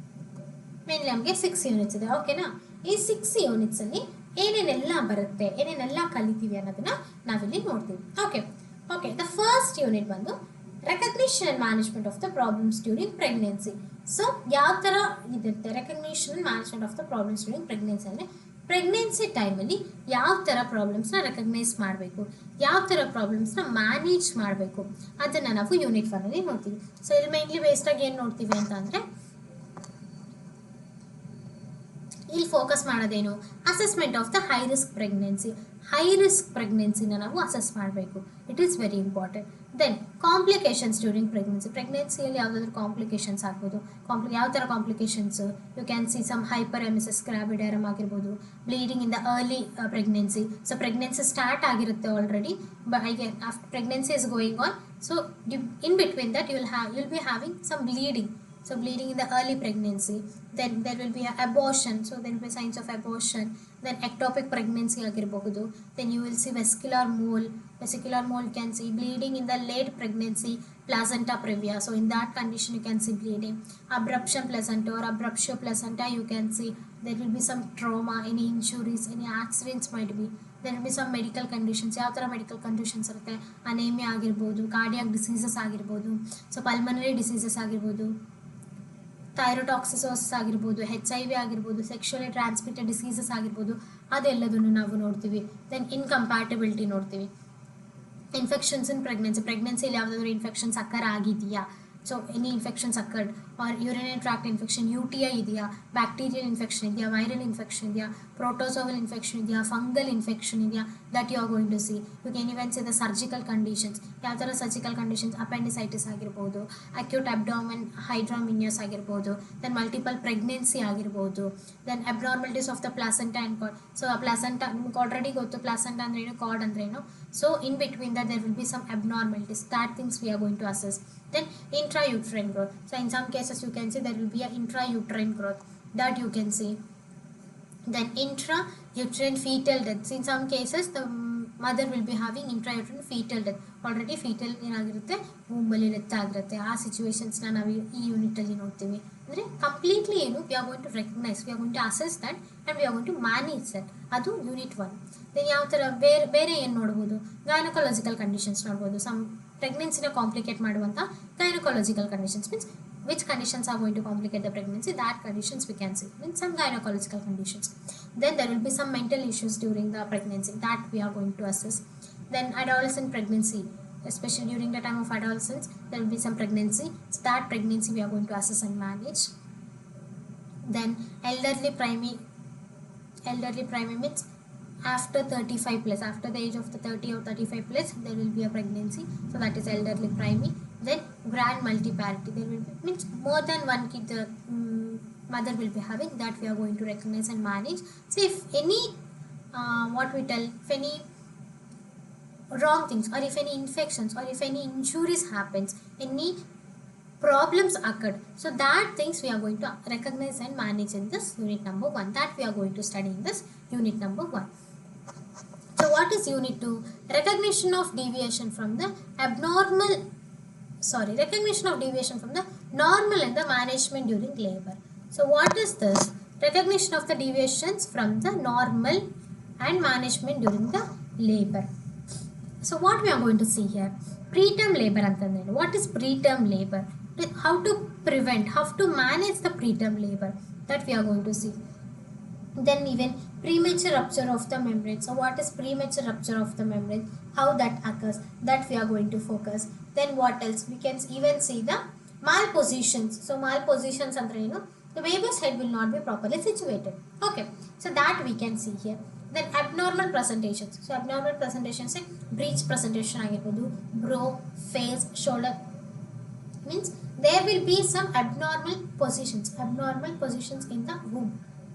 Mainly ನಮಗೆ 6 units ಇದೆ. ಓಕೆನಾ? ಈ 6 ಯೂನಿಟ್ಸ್ ಅಲ್ಲಿ ಏನೇನೆಲ್ಲ ಬರುತ್ತೆ, ಏನೇನೆಲ್ಲ ಕಲಿತೀವಿ ಅನ್ನೋದನ್ನ ನಾವಿಲ್ಲಿ ನೋಡ್ತೀವಿ. ಓಕೆ ದ ಫಸ್ಟ್ ಯೂನಿಟ್ ಬಂದು recognition and management of the problems during pregnancy. So ಯಾವ ಥರ ಇದಿರುತ್ತೆ recognition and management of the problems during pregnancy ಅಂದರೆ ಪ್ರೆಗ್ನೆನ್ಸಿ ಟೈಮಲ್ಲಿ ಯಾವ ಥರ ಪ್ರಾಬ್ಲಮ್ಸ್ನ ರೆಕಗ್ನೈಸ್ ಮಾಡಬೇಕು, ಯಾವ ಥರ ಪ್ರಾಬ್ಲಮ್ಸ್ನ ಮ್ಯಾನೇಜ್ ಮಾಡಬೇಕು, ಅದನ್ನು ನಾವು ಯೂನಿಟ್ 1 ಅಲ್ಲಿ ನೋಡ್ತೀವಿ. ಸೊ ಇಲ್ಲಿ ಮೇನ್ಲಿ ಬೇಸ್ಡಾಗಿ ಏನು ನೋಡ್ತೀವಿ ಅಂತ ಅಂದರೆ ಇಲ್ಲಿ ಫೋಕಸ್ ಮಾಡೋದೇನು, assessment of the high risk pregnancy. High risk ಪ್ರೆಗ್ನೆನ್ಸಿನ ನಾವು ಅಸೆಸ್ ಮಾಡಬೇಕು. It is very important. Then complications during pregnancy. ಪ್ರೆಗ್ನೆನ್ಸಿಯಲ್ಲಿ ಯಾವುದಾದ್ರೂ ಕಾಂಪ್ಲಿಕೇಶನ್ಸ್ ಆಗ್ಬೋದು. ಯಾವ ಥರ complications? You can see some hyper emesis gravidarum ಆಗಿರ್ಬೋದು, bleeding in the early pregnancy. So pregnancy start ಆಗಿರುತ್ತೆ already, but after pregnancy is going on. So in between that you'll be having some bleeding. So bleeding in the early pregnancy, then there will be abortion, so there will be signs of abortion, then ectopic pregnancy ಆಗಿರಬಹುದು. Then you will see vesicular mole you can see bleeding in the late pregnancy, placenta previa. So in that condition you can see bleeding. Abruption placenta or abruptio placenta you can see. There will be some trauma, any injuries, any accidents might be. There will be some medical conditions. ಯಾವ ಥರ medical conditions ಇರುತ್ತೆ? Anaemia ಆಗಿರ್ಬೋದು, cardiac diseases ಆಗಿರ್ಬೋದು, so pulmonary diseases ಆಗಿರ್ಬೋದು, ಥೈರೋಟಾಕ್ಸಿಸೋಸಿಸ್ ಆಗಿರ್ಬೋದು, HIV ಆಗಿರ್ಬೋದು, sexually transmitted diseases ಆಗಿರ್ಬೋದು, ಅದೆಲ್ಲದನ್ನು ನಾವು ನೋಡ್ತೀವಿ. ದೆನ್ ಇನ್ಕಂಪ್ಯಾಟಿಬಿಲಿಟಿ ನೋಡ್ತೀವಿ. ಇನ್ಫೆಕ್ಷನ್ಸ್ ಇನ್ ಪ್ರೆಗ್ನೆನ್ಸಿಯಲ್ಲಿ ಯಾವುದಾದ್ರೂ ಇನ್ಫೆಕ್ಷನ್ಸ್ ಅಕ್ಕರ್ ಆಗಿದೆಯಾ? So any infections occurred or urinary tract infection, UTI ಇದೆಯಾ, ಬ್ಯಾಕ್ಟೀರಿಯಲ್ ಇನ್ಫೆಕ್ಷನ್ ಇದೆಯಾ, ವೈರಲ್ ಇನ್ಫೆಕ್ಷನ್ ಇದೆಯಾ, ಪ್ರೋಟೋಸೋವಲ್ ಇನ್ಫೆಕ್ಷನ್ ಇದೆಯಾ, ಫಂಗಲ್ ಇನ್ಫೆಕ್ಷನ್ ಇದೆಯಾ, that you are going to see. You can even see the surgical conditions. ಯಾವ ಥರ surgical conditions? Appendicitis ಆಗಿರ್ಬೋದು, acute abdomen hydramnios ಆಗಿರ್ಬೋದು, then multiple pregnancy ಆಗಿರ್ಬೋದು, then abnormalities of the placenta and card. So ಆ placenta ನಿಮ್ಗೆ already ಗೊತ್ತು, placenta ಅಂದ್ರೇನು, card ಅಂದ್ರೇನು. So in between that there will be some abnormalities. That things we are going to assess. Then intrauterine growth. So in some cases you can see there will be a intrauterine growth that you can see. Then intrauterine fetal death. So in some cases the mother will be having intrauterine fetal death. Already fetal ಏನಾಗಿರುತ್ತೆ, ಮೂಂಬಲ್ಲಿ death ಆಗಿರುತ್ತೆ. ಆ ಸಿಚುವೇಶನ್ಸ್ನ ನಾವು ಈ ಯೂನಿಟಲ್ಲಿ ನೋಡ್ತೀವಿ. ಅಂದರೆ completely ಏನು, we are going to recognise, we are going to assess that and we are going to manage that. ಅದು ಯೂನಿಟ್ 1. ದೆನ್ ಯಾವ ಥರ ಬೇರೆ ಏನು ನೋಡ್ಬೋದು? ಗೈನಕಾಲಜಿಕಲ್ ಕಂಡೀಷನ್ಸ್ ನೋಡ್ಬೋದು. ಸಮ್ ಪ್ರೆಗ್ನೆನ್ಸಿನ ಕಾಂಪ್ಲಿಕೇಟ್ ಮಾಡುವಂಥ gynaecological conditions means which conditions are going to complicate the pregnancy, that conditions we can see. Means some gynecological conditions. Then there will be some mental issues during the pregnancy that we are going to assess. Then adolescent pregnancy, especially during the time of adolescence, there will be some pregnancy. So that pregnancy we are going to assess and manage. Then elderly primary means after 35 plus, after the age of the 30 or 35 plus, there will be a pregnancy. So that is elderly primary. Then grand multiparity, there will be means more than one kid the mother will be having, that we are going to recognize and manage. So if any if any wrong things, or if any infections, or if any injuries happens, any problems occurred, so that things we are going to recognize and manage in this unit number 1. That we are going to study in this unit number 1. So what is unit 2? Recognition of deviation from the normal and the management during labor. So what is this? Recognition of the deviations from the normal and management during the labor. So what we are going to see here? Preterm labor antandre. What is preterm labor? How to prevent, how to manage the preterm labor, that we are going to see. Then even premature rupture of the membrane. So what is premature rupture of the membrane? How that occurs? That we are going to focus. Then what else? We can even see the malpositions. So malpositions andre eno, the baby's head will not be properly situated. Okay, so that we can see here. Then abnormal presentations. So abnormal presentations like breech presentation ಆಗಿರ್ಬೋದು, bro, face, shoulder means there will be some abnormal positions in the womb.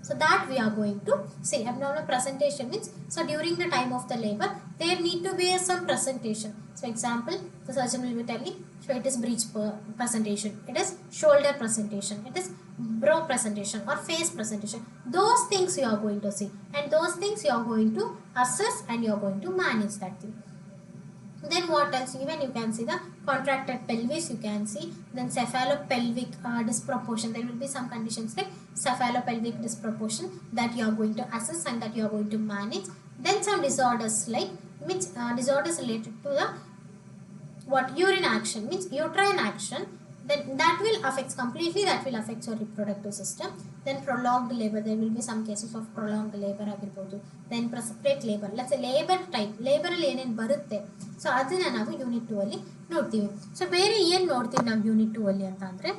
So that we are going to see. Abnormal presentation means, so during the time of the labor there need to be some presentation. So example, the surgeon will be telling, so it is breech presentation, it is shoulder presentation, it is brow presentation or face presentation. Those things you are going to see, and those things you are going to assess, and you are going to manage that thing. Then what else? Even you can see the contracted pelvis, you can see. Then cephalopelvic disproportion. There will be some conditions like cephalopelvic disproportion that you are going to assess and that you are going to manage. Then some disorders like disorders related to the urine action, means uterine action. Then that will affect completely, that will affect your reproductive system. Then prolonged labor, there will be some cases of prolonged labor ಆಗಿರ್ಬೋದು. Then precipitate labor, let's say labor type, labor ಅಲ್ಲಿ ಏನೇನು ಬರುತ್ತೆ, so ಅದನ್ನ ನಾವು unit 2 ಅಲ್ಲಿ ನೋಡ್ತೀವಿ. So ಬೇರೆ ಏನು ನೋಡ್ತೀವಿ ನಾವು ಯೂನಿಟ್ 2 ಅಲ್ಲಿ ಅಂತ ಅಂದ್ರೆ,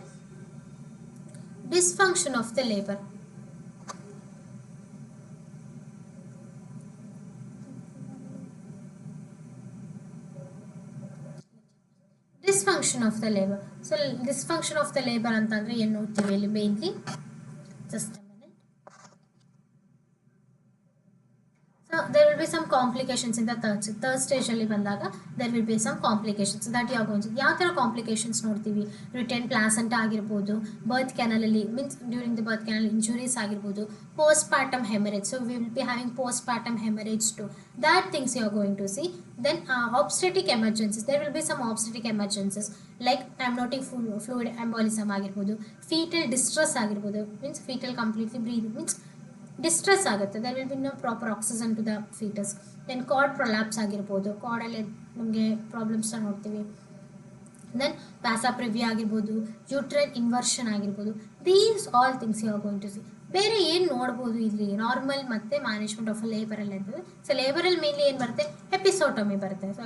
dysfunction of the labour. Dysfunction of the labor. So dysfunction of the labor ಅಂತಂದ್ರೆ ಏನು ನೋಡ್ತೀವಿ ಇಲ್ಲಿ mainly, just a minute. So there will be some complications in the third stage ಅಲ್ಲಿ ಬಂದಾಗ there will be some complications that you are going to. ಯಾವ ತರ complications ನೋಡ್ತೀವಿ, retained placenta ಆಗಿರಬಹುದು, birth canal ಅಲ್ಲಿ means during the birth canal injuries ಆಗಿರಬಹುದು, postpartum hemorrhage. So we will be having postpartum hemorrhage too. That things you are going to see. Then obstetric emergencies, there will be some obstetric emergencies like amniotic fluid embolism ಆಗಿರಬಹುದು, fetal distress ಆಗಿರಬಹುದು, means fetal completely breathing means distress ಆಗುತ್ತೆ, there will be no proper oxygen to the fetus. Then cord prolapse ಆಗಿರಬಹುದು, cord ಅಲ್ಲಿ ನಮಗೆ problems ನೋಡ್ತೀವಿ. Then vasa previa ಆಗಿರಬಹುದು, uterine inversion ಆಗಿರಬಹುದು. These all things you are going to see. ಬೇರೆ ಏನು ನೋಡ್ಬೋದು ಇಲ್ಲಿ, ನಾರ್ಮಲ್ ಮತ್ತೆ ಮ್ಯಾನೇಜ್ಮೆಂಟ್ ಆಫ್ ಲೇಬರ್ ಅಲ್ಲಿ ಅಂತಂದ್ರೆ, ಸೊ ಲೇಬರ್ ಅಲ್ಲಿ ಮೇನ್ಲಿ ಏನು ಬರುತ್ತೆ, ಎಪಿಸೋಟಮಿ ಬರುತ್ತೆ. ಸೊ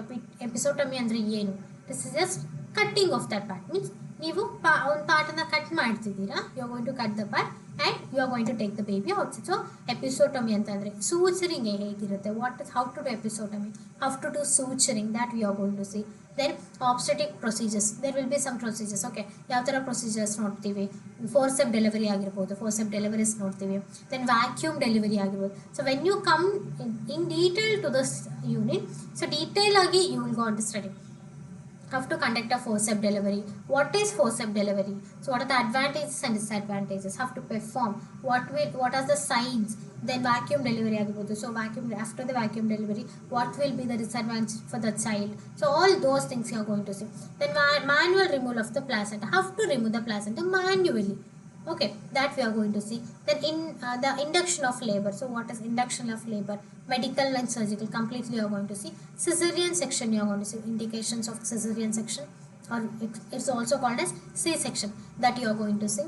ಎಪಿಸೋಟಮಿ ಅಂದ್ರೆ ಏನು, this is just cutting of that part, means ನೀವು ಒಂದು ಪಾರ್ಟನ್ನು ಕಟ್ ಮಾಡ್ತಿದ್ದೀರಾ, you are going to cut the part and you are going to take the baby out. So episiotomy ಅಂತಂದರೆ ಸೂಚರಿಂಗ್ ಹೇಗಿರುತ್ತೆ, what is how to do episiotomy, how to do suturing, that we are going to see. Then obstetric procedures, there will be some procedures. Okay, ಯಾವ ಥರ procedures ನೋಡ್ತೀವಿ, forcep delivery ಆಗಿರ್ಬೋದು, forcep deliveries ನೋಡ್ತೀವಿ. Then vacuum delivery ಆಗಿರ್ಬೋದು. So when you come in detail to this unit, so detail ಆಗಿ you will go on to study how to conduct a forceps delivery, what is forceps delivery, so what are the advantages and disadvantages, how to perform, what are the signs. Then vacuum delivery ಆಗಿರ್ಬೋದು, so vacuum, after the vacuum delivery what will be the disadvantage for the child, so all those things you are going to see. Then manual removal of the placenta, how to remove the placenta manually, okay, that we are going to see. Then in the induction of labor, so what is induction of labor, medical and surgical, completely you are going to see. Cesarean section you are going to see, indications of cesarean section, or it's also called as C-section, that you are going to see.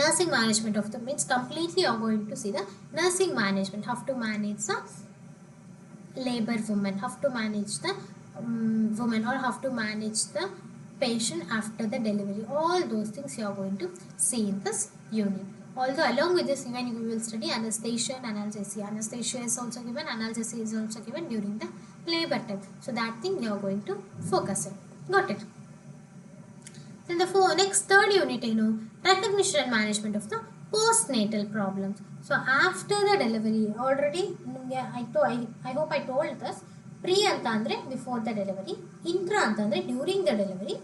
Nursing management of the, means completely you are going to see the nursing management, how to manage the labor woman, how to manage the woman, or how to manage the patient after the delivery. All those things you are going to see in this unit. Although along with this even you will study anesthesia and analgesia. Anesthesia is also given, analgesia is also given during the labor time. So that thing you are going to focus on. Got it? Then the next third unit, recognition and management of the postnatal problems. So after the delivery, already I hope I told this. Pre antandre before the delivery, intra antandre during the delivery,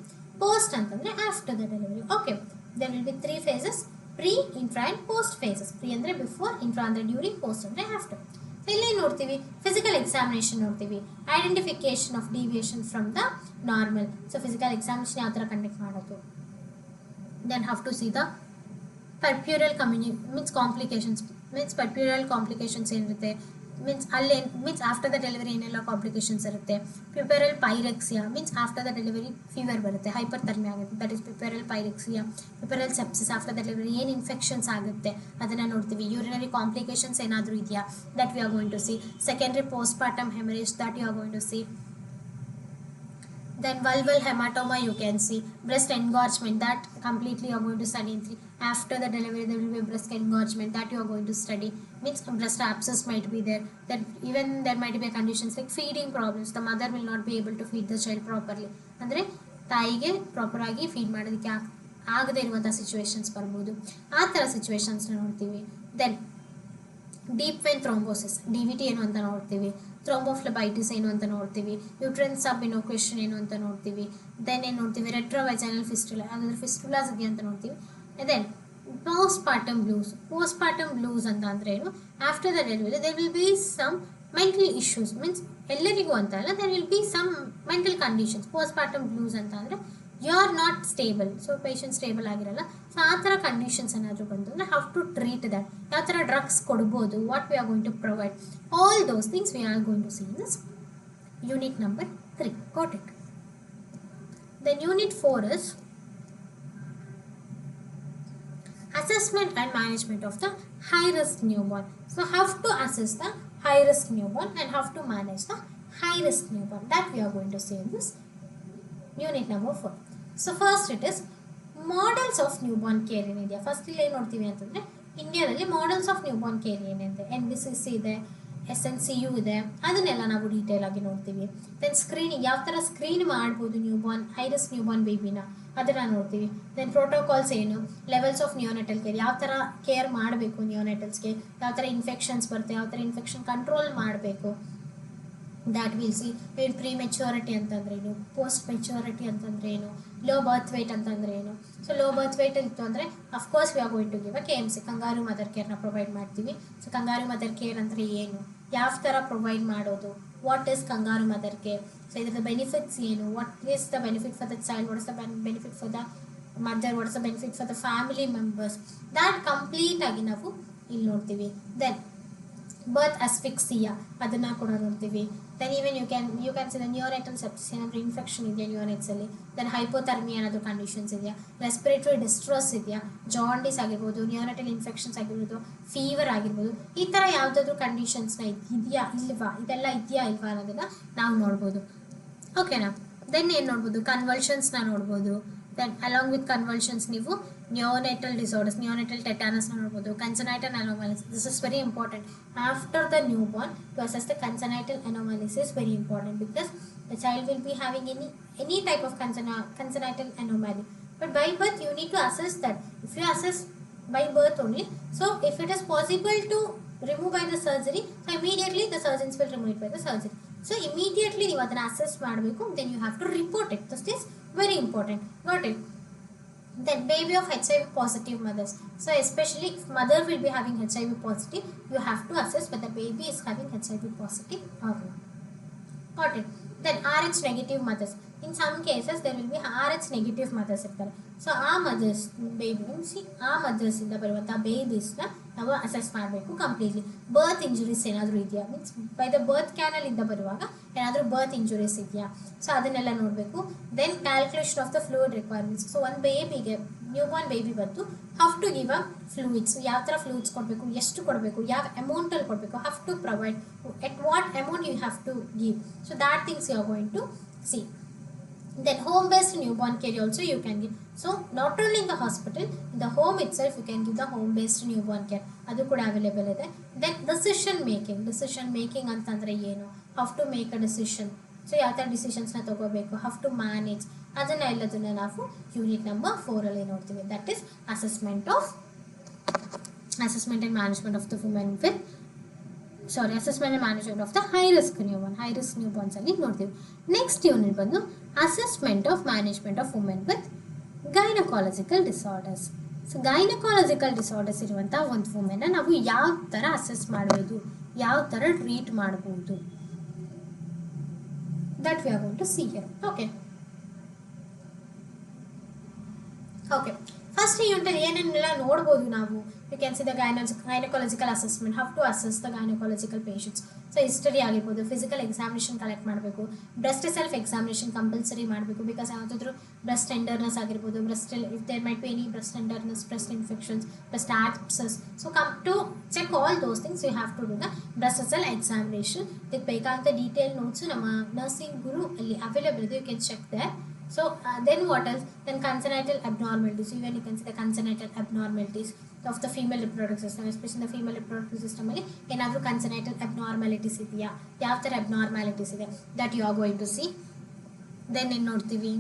post antandre after the delivery. Okay, there will be 3 phases, pre, intra and post phases. Pre andre before, intra andre during, post andre after. So ಇಲ್ಲಿ ನೋಡ್ತೀವಿ physical examination ನೋಡ್ತೀವಿ, identification of deviation from the normal. So physical examination ಯಾವ ಥರ conduct ಮಾಡೋದು. Then have to see the perpural means complications, means perpural complications ಏನಿರುತ್ತೆ, means after the delivery ಏನೆಲ್ಲ complications ಇರುತ್ತೆ. Puerperal pyrexia means after the delivery fever ಬರುತ್ತೆ, hyperthermia ಆಗುತ್ತೆ, that is puerperal pyrexia. Puerperal sepsis, after the delivery ಏನು infections ಆಗುತ್ತೆ ಅದನ್ನು ನೋಡ್ತೀವಿ. Urinary complications ಏನಾದರೂ ಇದೆಯಾ, that we are going to see. Secondary postpartum haemorrhage, that you are going to see. Then vulval hematoma you can see. Breast engorgement, that completely you are going to study in 3. After the delivery there will be breast engorgement, that you are going to study. Means breast abscess might be there. Then even there might be conditions like feeding problems, the mother will not be able to feed the child properly. Andre ತಾಯಿಗೆ ಪ್ರಾಪರಾಗಿ feed ಮಾಡೋದಕ್ಕೆ ಆಗದೇ ಇರುವಂಥ situations ಬರ್ಬೋದು, ಆ ಥರ ಸಿಚುವೇಶನ್ಸ್ನ ನೋಡ್ತೀವಿ. Then deep vein thrombosis, D V T ಏನು ಅಂತ ನೋಡ್ತೀವಿ, ಥ್ರೋಂಬೋಫ್ಲೆಬೈಟಿಸ್ ಏನು ಅಂತ ನೋಡ್ತೀವಿ, ಯೂಟ್ರೈನ್ ಸಬ್ ಇನೋಕ್ವೇಷನ್ ಏನು ಅಂತ ನೋಡ್ತೀವಿ. ದೆನ್ ಏನು ನೋಡ್ತೀವಿ, ರೆಟ್ರೋವೈಜೈನಲ್ ಫಿಸ್ಟುಲಾ, ಅದ್ರ ಫಿಸ್ಟುಲಾಸ್ ಇದೆಯಾ ಅಂತ ನೋಡ್ತೀವಿ. ದೆನ್ ಪೋಸ್ಟ್ಪಾರ್ಟಮ್ ಬ್ಲೂಸ್ ಅಂತ ಅಂದರೆ ಏನು, after the delivery there will be some mental issues, means ಎಲ್ಲರಿಗೂ ಅಂತ ಅಲ್ಲ, there will be some mental conditions. Postpartum blues ಅಂತ ಅಂದರೆ you are not stable, so patient stable ಆಗಿರಲ್ಲ. ಸೊ ಆ ಥರ ಕಂಡೀಷನ್ಸ್ ಏನಾದರೂ ಬಂತು ಅಂದರೆ ಹೌ ಟು ಟ್ರೀಟ್ ದಟ್, ಯಾವ ಥರ ಡ್ರಗ್ಸ್ ಕೊಡ್ಬೋದು, what we are going to provide, all those things we are going to see in this unit number 3. got it? Then unit 4 is assessment and management of the high risk newborn. So how to assess the high risk newborn and how to manage the high risk newborn, that we are going to see in this unit number 4. So first it is models of newborn care in India. First ಇಲ್ಲಿ ಏನು ನೋಡ್ತೀವಿ ಅಂತಂದರೆ ಇಂಡಿಯಾದಲ್ಲಿ models of ನ್ಯೂಬೋರ್ನ್ care ಏನಿದೆ, NBCC ಇದೆ, SNCU ಇದೆ, ಅದನ್ನೆಲ್ಲ ನಾವು ಡೀಟೇಲ್ ಆಗಿ ನೋಡ್ತೀವಿ. ದೆನ್ ಸ್ಕ್ರೀನಿಂಗ್, ಯಾವ ಥರ ಸ್ಕ್ರೀನ್ ಮಾಡ್ಬೋದು ನ್ಯೂಬೋರ್ನ್ ಹೈ ರಿಸ್ಕ್ ನ್ಯೂಬೋರ್ನ್ ಬೇಬಿನ, ಅದನ್ನು ನೋಡ್ತೀವಿ. ದೆನ್ ಪ್ರೋಟೋಕಾಲ್ಸ್ ಏನು, ಲೆವೆಲ್ಸ್ ಆಫ್ ನಿಯೋನೆಟಲ್ ಕೇರ್, ಯಾವ ಥರ ಕೇರ್ ಮಾಡಬೇಕು ನಿಯೋನೆಟಲ್ಸ್ಗೆ, ಯಾವ ಥರ ಇನ್ಫೆಕ್ಷನ್ಸ್ ಬರುತ್ತೆ, ಯಾವ ಥರ ಇನ್ಫೆಕ್ಷನ್ ಕಂಟ್ರೋಲ್ ಮಾಡಬೇಕು, that will see. Prematurity ಅಂತಂದ್ರೆ ಏನು, ಪೋಸ್ಟ್ ಮೆಚ್ಯೂರಿಟಿ ಅಂತಂದ್ರೆ ಏನು, ಲೋ ಬರ್ತ್ ವೇಟ್ ಅಂತಂದ್ರೆ ಏನು. ಸೊ ಲೋ ಬರ್ತ್ ವೇಟ್ ಇತ್ತು ಅಂದರೆ of course we are going to give a KMC, kangaroo mother ಕೇರ್ನ ಪ್ರೊವೈಡ್ ಮಾಡ್ತೀವಿ. ಸೊ ಕಂಗಾರು ಮದರ್ ಕೇರ್ ಅಂದರೆ ಏನು, ಯಾವ ಥರ ಪ್ರೊವೈಡ್ ಮಾಡೋದು, what is kangaroo mother care, so ಇದರ ಬೆನಿಫಿಟ್ಸ್ ಏನು, what is the benefit for the child, what is the benefit for the mother, what is the benefit for the family members, that complete ಆಗಿ ನಾವು ಇಲ್ಲಿ ನೋಡ್ತೀವಿ. Then ಬರ್ತ್ ಅಸ್ಫಿಕ್ಸಿಯಾ ಅದನ್ನು ಕೂಡ ನೋಡ್ತೀವಿ. Then even you can see the neonatal sepsis, ಏನಾದರೂ infection ಇದೆಯಾ ನ್ಯೂರೆಟ್ಸಲ್ಲಿ, ದೆನ್ ಹೈಪೋಥರ್ಮಿಯಾ ಏನಾದರೂ ಕಂಡೀಷನ್ಸ್ ಇದೆಯಾ, ರೆಸ್ಪಿರೇಟರಿ ಡಿಸ್ಟ್ರೆಸ್ ಇದೆಯಾ, ಜಾಂಡಿಸ್ ಆಗಿರ್ಬೋದು, ನ್ಯೂರೆಟಲ್ ಇನ್ಫೆಕ್ಷನ್ಸ್ ಆಗಿರ್ಬೋದು, ಫೀವರ್ ಆಗಿರ್ಬೋದು, ಈ ಥರ ಯಾವುದಾದ್ರೂ ಕಂಡೀಷನ್ಸ್ನ ಇದೆಯಾ ಇಲ್ವಾ, ಇದೆಲ್ಲ ಇದೆಯಾ ಇಲ್ವಾ ಅನ್ನೋದನ್ನು ನಾವು ನೋಡ್ಬೋದು. ಓಕೆನಾ. ದೆನ್ ಏನು ನೋಡ್ಬೋದು, ಕನ್ವಲ್ಷನ್ಸ್ನ ನೋಡ್ಬೋದು. ದೆನ್ ಅಲಾಂಗ್ ವಿತ್ ಕನ್ವಲ್ಷನ್ಸ್ ನೀವು neonatal disorders, neonatal tetanus ನೋಡ್ಬೋದು, congenital anomalies. This is very important. After the newborn, to assess the congenital anomalies is very important because the child will be having any type of congenital anomaly. But by birth, you need to assess that. If you assess by birth only, so if it is possible to remove by the surgery, so immediately the surgeons will remove it by the surgery. So immediately ನೀವು ಅದನ್ನು assess ಮಾಡಬೇಕು. Then you have to report it. This is very important. Got it? Then baby of HIV positive mothers. So especially if mother will be having HIV positive, you have to assess whether baby is having HIV positive or not. Got it? Then RH negative mothers. In some cases there will be RH negative mothers irತಾರೆ. So ಆ mothers baby ಆ mothers ಇಂದ ಬರುವಂಥ ಬೇಬೀಸ್ನ ನಾವು assess ಮಾಡಬೇಕು completely. ಬರ್ತ್ injuries ಏನಾದರೂ ಇದೆಯಾ, means by the birth canal ಇಂದ ಬರುವಾಗ ಏನಾದರೂ ಬರ್ತ್ ಇಂಜುರೀಸ್ ಇದೆಯಾ, ಸೊ ಅದನ್ನೆಲ್ಲ ನೋಡಬೇಕು. Then calculation of the fluid requirements. So ಒಂದು ಬೇಬಿಗೆ ನ್ಯೂಬೋರ್ನ್ ಬೇಬಿ ಬಂತು, how to give a fluids, ಯಾವ ಥರ ಫ್ಲೂಯಿಡ್ಸ್ ಕೊಡಬೇಕು, ಎಷ್ಟು ಕೊಡಬೇಕು, ಯಾವ ಅಮೌಂಟಲ್ಲಿ ಕೊಡಬೇಕು, how to provide, at what amount you have to give. So that things you are going to see. Then home-based newborn care also you can give. So not only in the hospital, in the home itself you can give the home-based newborn care. ಅದು ಕೂಡ available ಇದೆ. Then decision making ಅಂತಂದರೆ ಏನು, how to make a decision, so ಯಾವ ಥರ ಡಿಸಿಷನ್ಸ್ನ ತಗೋಬೇಕು, how to manage, ಅದನ್ನೆಲ್ಲದನ್ನು ನಾವು unit number 4ಅಲ್ಲಿ ನೋಡ್ತೀವಿ. That is assessment and management of the women with assessment and management of the high risk newborns ಅಲ್ಲಿ ನೋಡ್ತೀವಿ. Next unit ಬಂದು assessment of management of women with gynaecological disorders. So gynaecological disorders ಇರುವಂಥ ಒಂದು ವುಮೆನ್ನ ನಾವು ಯಾವ ಥರ assess ಮಾಡ್ಬೋದು, ಯಾವ ಥರ ಟ್ರೀಟ್ ಮಾಡ್ಬೋದು, that we are going to see here. Okay first ಯೂನಿಟಲ್ಲಿ ಏನೇನೆಲ್ಲ ನೋಡ್ಬೋದು ನಾವು. You can see the gynaecological assessment, how to assess the gynaecological patients. So history ಆಗಿರ್ಬೋದು, ಫಿಸಿಕಲ್ ಎಕ್ಸಾಮಿನೇಷನ್ ಕಲೆಕ್ಟ್ ಮಾಡಬೇಕು, ಬ್ರೆಸ್ಟ್ ಸೆಲ್ಫ್ ಎಕ್ಸಾಮಿನೇಷನ್ ಕಂಪಲ್ಸರಿ ಮಾಡಬೇಕು. Because ಯಾವುದಾದ್ರೂ breast tenderness ಆಗಿರ್ಬೋದು, breast if there might be any breast tenderness, breast infections, breast abscess, so come to check all those things you have to do the breast self examination. ಇದಕ್ಕೆ ಬೇಕಾದಂಥ detail notes ನಮ್ಮ nursing Guru ಅಲ್ಲಿ available ಇದೆ, you can check there. So then what else? Then congenital abnormalities. Even you can see the congenital abnormalities of the female reproductive system, especially the female reproductive system ಅಲ್ಲಿ ಏನಾದರೂ congenital abnormalities ಇದೆಯಾ, ಯಾವ ಥರ abnormalities ಇದೆ, that you are going to see. Then ಏನು ನೋಡ್ತೀವಿ,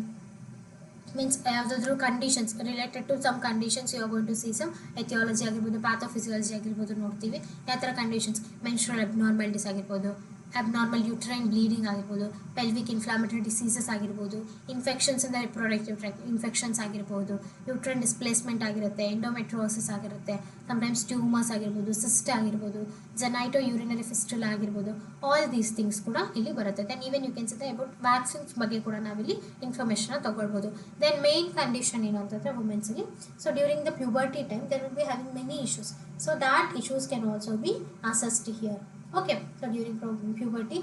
means ಯಾವುದಾದ್ರೂ conditions related to some conditions you are going to see some aetiology ಆಗಿರ್ಬೋದು ಪ್ಯಾಥೋಫಿಸಿಯಾಲಜಿ ಆಗಿರ್ಬೋದು ನೋಡ್ತೀವಿ. ಯಾವ ಥರ ಕಂಡೀಷನ್ಸ್ ಮೆನ್ಸ್ಟ್ರುಯಲ್ ಅಬ್ನಾರ್ಮಾಲಿಟೀಸ್ ಆಗಿರ್ಬೋದು, ಅಬ್ನಾರ್ಮಲ್ ಯೂಟ್ರೈನ್ ಬ್ಲೀಡಿಂಗ್ ಆಗಿರ್ಬೋದು, ಪೆಲ್ವಿಕ್ ಇನ್ಫ್ಲಾಮೇಟರಿ ಡಿಸೀಸಸ್ ಆಗಿರ್ಬೋದು, ಇನ್ಫೆಕ್ಷನ್ಸ್ ಇಂದ ರಿಪ್ರೊಡಕ್ಟಿವ್ ಟ್ರ್ಯಾಕ್ಟ್ ಇನ್ಫೆಕ್ಷನ್ಸ್ ಆಗಿರ್ಬೋದು, ಯೂಟ್ರೈನ್ ಡಿಸ್ಪ್ಲೇಸ್ಮೆಂಟ್ ಆಗಿರುತ್ತೆ, ಎಂಡೋಮೆಟ್ರೋಸಿಸ್ ಆಗಿರುತ್ತೆ, ಸಮ್ಟೈಮ್ಸ್ ಟ್ಯೂಮರ್ಸ್ ಆಗಿರ್ಬೋದು, ಸಿಸ್ಟ್ ಆಗಿರ್ಬೋದು, ಜೆನೈಟೋ ಯೂರಿನರಿ ಫಿಸ್ಟುಲಾ ಆಗಿರ್ಬೋದು, ಆಲ್ ದೀಸ್ ಥಿಂಗ್ಸ್ ಕೂಡ ಇಲ್ಲಿ ಬರುತ್ತೆ. Then even you can see about vaccines ಬಗ್ಗೆ ಕೂಡ ನಾವಿಲ್ಲಿ ಇನ್ಫಾರ್ಮೇಷನ್ ತಗೊಳ್ಬೋದು. ದೆನ್ ಮೇನ್ ಕಂಡೀಷನ್ ಏನು ಅಂತಂದರೆ ವುಮೆನ್ಸ್ಗೆ, so during the puberty time there will be having many issues, so that issues can also be assessed here. Okay, so during puberty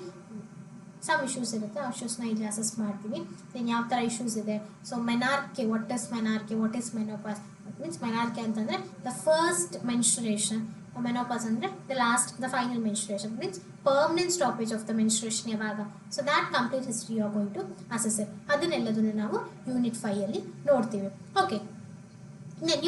some issues ಇರುತ್ತೆ, ಆ ಇಶ್ಯೂಸ್ನ ಇಲ್ಲಿ ಅಸೆಸ್ ಮಾಡ್ತೀವಿ. ದೆನ್ ಯಾವ ಥರ ಇಶ್ಯೂಸ್ ಇದೆ, so menarche, what is menopause means menarche ಅಂತಂದರೆ the first menstruation, menopause ಅಂದರೆ the final menstruation means permanent stoppage of the menstruation ಯಾವಾಗ, so that complete history you are going to assess it. ಅದನ್ನೆಲ್ಲದನ್ನು ನಾವು unit 5 ನೋಡ್ತೀವಿ. Okay,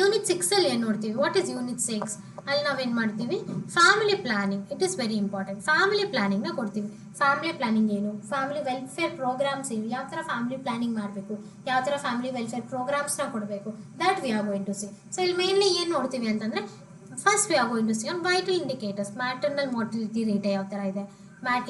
unit 6 ಏನು ನೋಡ್ತೀವಿ, what is unit 6? ಅಲ್ಲಿ ನಾವೇನು ಮಾಡ್ತೀವಿ, family planning, it is very important. Family ಪ್ಲಾನಿಂಗ್ನ ಕೊಡ್ತೀವಿ. ಫ್ಯಾಮಿಲಿ ಪ್ಲಾನಿಂಗ್ ಏನು, ಫ್ಯಾಮಿಲಿ ವೆಲ್ಫೇರ್ ಪ್ರೋಗ್ರಾಮ್ಸ್ ಏನು, ಯಾವ ಥರ ಫ್ಯಾಮಿಲಿ ಪ್ಲಾನಿಂಗ್ ಮಾಡಬೇಕು, ಯಾವ ಥರ ಫ್ಯಾಮಿಲಿ ವೆಲ್ಫೇರ್ ಪ್ರೋಗ್ರಾಮ್ಸ್ನ ಕೊಡಬೇಕು, that we are going to see. So ಇಲ್ಲಿ ಮೇನ್ಲಿ ಏನು ನೋಡ್ತೀವಿ ಅಂತಂದರೆ, first we are going to see on vital indicators, maternal mortality rate ಯಾವ ಥರ ಇದೆ,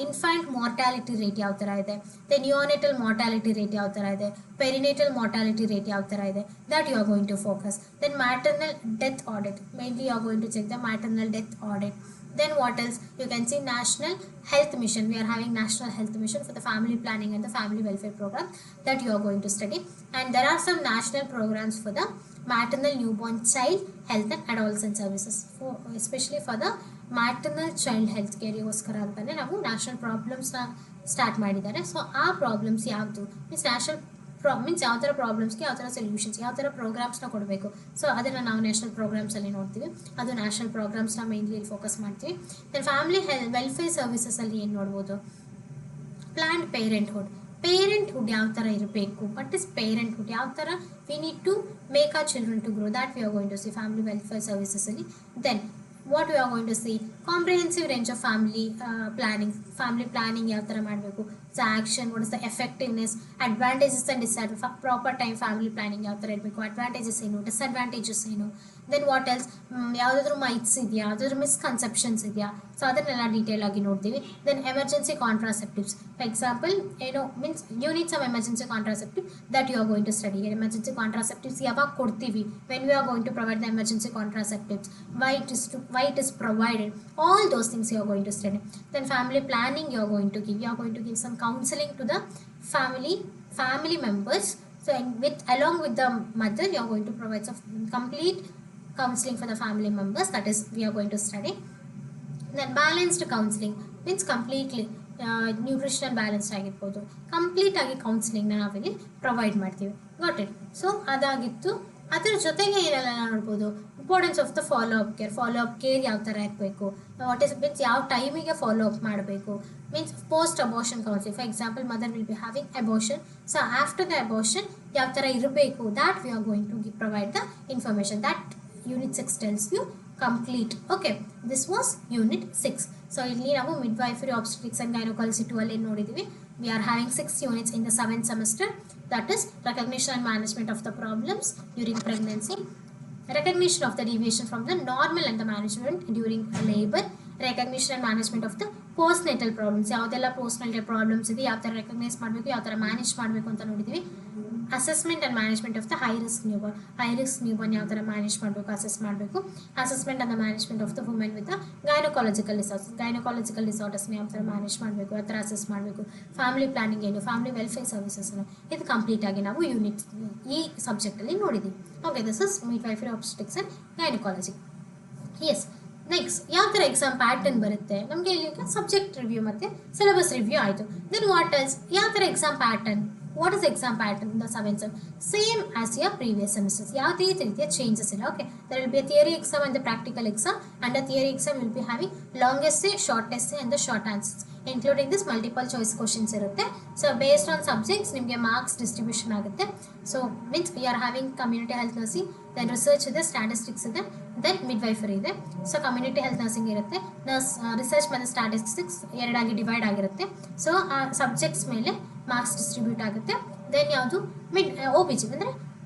ಇನ್ಫ್ಯಾಂಟ್ ಮಾರ್ಟಾಲಿಟಿ ರೇಟ್ ಯಾವ ಥರ ಇದೆ, ದೆನ್ ನಿಯೋನೆಟಲ್ ಮಾರ್ಟಾಲಿಟಿ ರೇಟ್ ಯಾವ ಥರ ಇದೆ, ಪೆರಿನೇಟಲ್ ಮಾರ್ಟಾಲಿಟಿ ರೇಟ್ ಯಾವ ಥರ ಇದೆ, that you are going to focus. Then maternal death audit, mainly you are going to check the maternal death audit. Then what else? You can see National Health Mission. We are having National Health Mission for the family planning and the family welfare program that you are going to study. And there are some national programs for the maternal newborn child health and adolescent services, especially for the maternal child health care ಗೋಸ್ಕರ ಅಂತಾನೆ ನಾವು national ಪ್ರಾಬ್ಲಮ್ಸ್ನ start ಮಾಡಿದ್ದಾರೆ. So ಆ problems ಯಾವುದು means means ಯಾವ ಥರ ಪ್ರಾಬ್ಲಮ್ಸ್ಗೆ ಯಾವ ಥರ ಸೊಲ್ಯೂಷನ್ಸ್, ಯಾವ ಥರ ಪ್ರೋಗ್ರಾಮ್ಸ್ನ ಕೊಡಬೇಕು, ಸೊ ಅದನ್ನು ನಾವು ನ್ಯಾಷನಲ್ ಪ್ರೋಗ್ರಾಮ್ಸಲ್ಲಿ ನೋಡ್ತೀವಿ. ಅದು ನ್ಯಾಷನಲ್ ಪ್ರೋಗ್ರಾಮ್ಸ್ನ ಮೇನ್ಲಿ ಫೋಕಸ್ ಮಾಡ್ತೀವಿ. ದೆನ್ ಫ್ಯಾಮಿಲಿ ವೆಲ್ಫೇರ್ ಸರ್ವಿಸಸಲ್ಲಿ ಏನು ನೋಡ್ಬೋದು, ಪ್ಲ್ಯಾನ್ಡ್ ಪೇರೆಂಟ್ಹುಡ್ ಯಾವ ಥರ ಇರಬೇಕು, ವಾಟ್ ಇಸ್ ಪೇರೆಂಟ್ಹುಡ್, ಯಾವ ಥರ we need to make our children to grow, that we are going to see family welfare ಸರ್ವಿಸಸಲ್ಲಿ. Then what we are going to see, comprehensive range of family planning ಯಾವ ಥರ ಮಾಡಬೇಕು, the action, what is the effectiveness, advantages and disadvantage, proper time family planning ಯಾವ ಥರ ಇರಬೇಕು, advantages ಏನು, disadvantages ಏನು, then what else, ಯಾವುದಾದ್ರೂ ಮೈತ್ಸ್ ಇದೆಯಾ, ಯಾವುದಾದ್ರೂ ಮಿಸ್ಕನ್ಸೆಪ್ಷನ್ಸ್ ಇದೆಯಾ, ಸೊ ಅದನ್ನೆಲ್ಲ ಡೀಟೇಲ್ ಆಗಿ ನೋಡ್ತೀವಿ. Then emergency contraceptives, for example ಏನು means you need some emergency contraceptive that you are going to study. Emergency contraceptives ಯಾವಾಗ ಕೊಡ್ತೀವಿ, when we are going to provide the emergency contraceptives, why it is provided, all those things you are going to study. Then family planning you are going to give some counseling to the family members, so along with the mother you are going to provide some complete counseling for the family members, that is we are going to study. Then balanced counseling means completely nutritional balance ಆಗಿರ್ಬೋದು, complete ಆಗಿ ಕೌನ್ಸಿಲಿಂಗ್ನ ನಾವಿಲ್ಲಿ provide ಮಾಡ್ತೀವಿ. Got it. So ಅದಾಗಿತ್ತು. ಅದರ ಜೊತೆಗೆ ಏನೆಲ್ಲ ನೋಡ್ಬೋದು, importance of the follow up care ಯಾವ ಥರ ಇರಬೇಕು, ವಾಟ್ ಇಸ್ ಮೀನ್ಸ್ ಯಾವ ಟೈಮಿಗೆ ಫಾಲೋ ಅಪ್ ಮಾಡಬೇಕು, means post abortion counselling, for example mother will be having abortion, so after the abortion ಯಾವ ಥರ ಇರಬೇಕು, that we are going to provide the information, that unit 6 tells you complete. Okay, this was unit 6. So ಇಲ್ಲಿ ನಾವು midwifery obstetrics and ಗೈನೋಕಾಲಜಿ 2 ಅಲ್ಲಿ ನೋಡಿದ್ದೀವಿ. We are having 6 units in the 7th semester, that is recognition and management of the problems during pregnancy, recognition of the deviation from the normal and the management during labor, recognition and management of the postnatal problems, ಯಾವುದೆಲ್ಲ postnatal problems ಇದೆ, ಯಾವ ಥರ recognise ಮಾಡಬೇಕು, ಯಾವ ಥರ manage ಮಾಡಬೇಕು ಅಂತ ನೋಡಿದ್ದೀವಿ. Assessment and management of the high risk newborn ಯಾವ ಥರ ಮ್ಯಾನೇಜ್ ಮಾಡಬೇಕು, ಅಸೆಸ್ ಮಾಡಬೇಕು. Assessment and the management of the women with the gynaecological ಡಿಸಾರ್ಡರ್ಸ್ನ ಯಾವ ಥರ ಮ್ಯಾನೇಜ್ ಮಾಡಬೇಕು, ಯಾವ ಥರ ಅಸೆಸ್ ಮಾಡಬೇಕು. ಫ್ಯಾಮಿಲಿ ಪ್ಲಾನಿಂಗ್ ಏನು, ಫ್ಯಾಮಿಲಿ ವೆಲ್ಫೇರ್ ಸರ್ವಿಸಸ್ನು, ಇದು ಕಂಪ್ಲೀಟಾಗಿ ನಾವು ಯೂನಿಟ್ ಈ ಸಬ್ಜೆಕ್ಟಲ್ಲಿ ನೋಡಿದ್ದೀವಿ. Okay, this is midwifery obstetrics and gynaecology. Yes, next ಯಾವ ಥರ ಎಕ್ಸಾಮ್ ಪ್ಯಾಟರ್ನ್ ಬರುತ್ತೆ ನಮಗೆ, ಇಲ್ಲಿ ಸಬ್ಜೆಕ್ಟ್ ರಿವ್ಯೂ ಮತ್ತು ಸಿಲೆಬಸ್ ರಿವ್ಯೂ ಆಯಿತು. ದೆನ್ ವಾಟ್ ಎಲ್ಸ್, ಯಾವ ಥರ exam pattern, what is the exam pattern in the 7th sem? Same as your previous semesters. ಯಾವುದೇ ರೀತಿಯ ಚೇಂಜಸ್ ಇಲ್ಲ. Okay, there will be a theory exam and the practical exam, and the theory exam will be having long essay, short essay and the short answers, including this multiple choice questions ಇರುತ್ತೆ. So based on subjects ನಿಮಗೆ marks distribution ಆಗುತ್ತೆ. So means we are having community health nursing, then research ಇದೆ, statistics ಇದೆ, then midwifery ಇದೆ. So community health nursing ಇರುತ್ತೆ, research ಮತ್ತು statistics ಎರಡಾಗಿ divide ಆಗಿರುತ್ತೆ. ಸೊ ಆ ಸಬ್ಜೆಕ್ಟ್ಸ್ ಮೇಲೆ ಮಾರ್ಕ್ಸ್ ಡಿಸ್ಟ್ರಿಬ್ಯೂಟ್ ಆಗುತ್ತೆ. ದೆನ್ ಯಾವುದು ಒ ಬಿ ಜಿ ಅಂದರೆ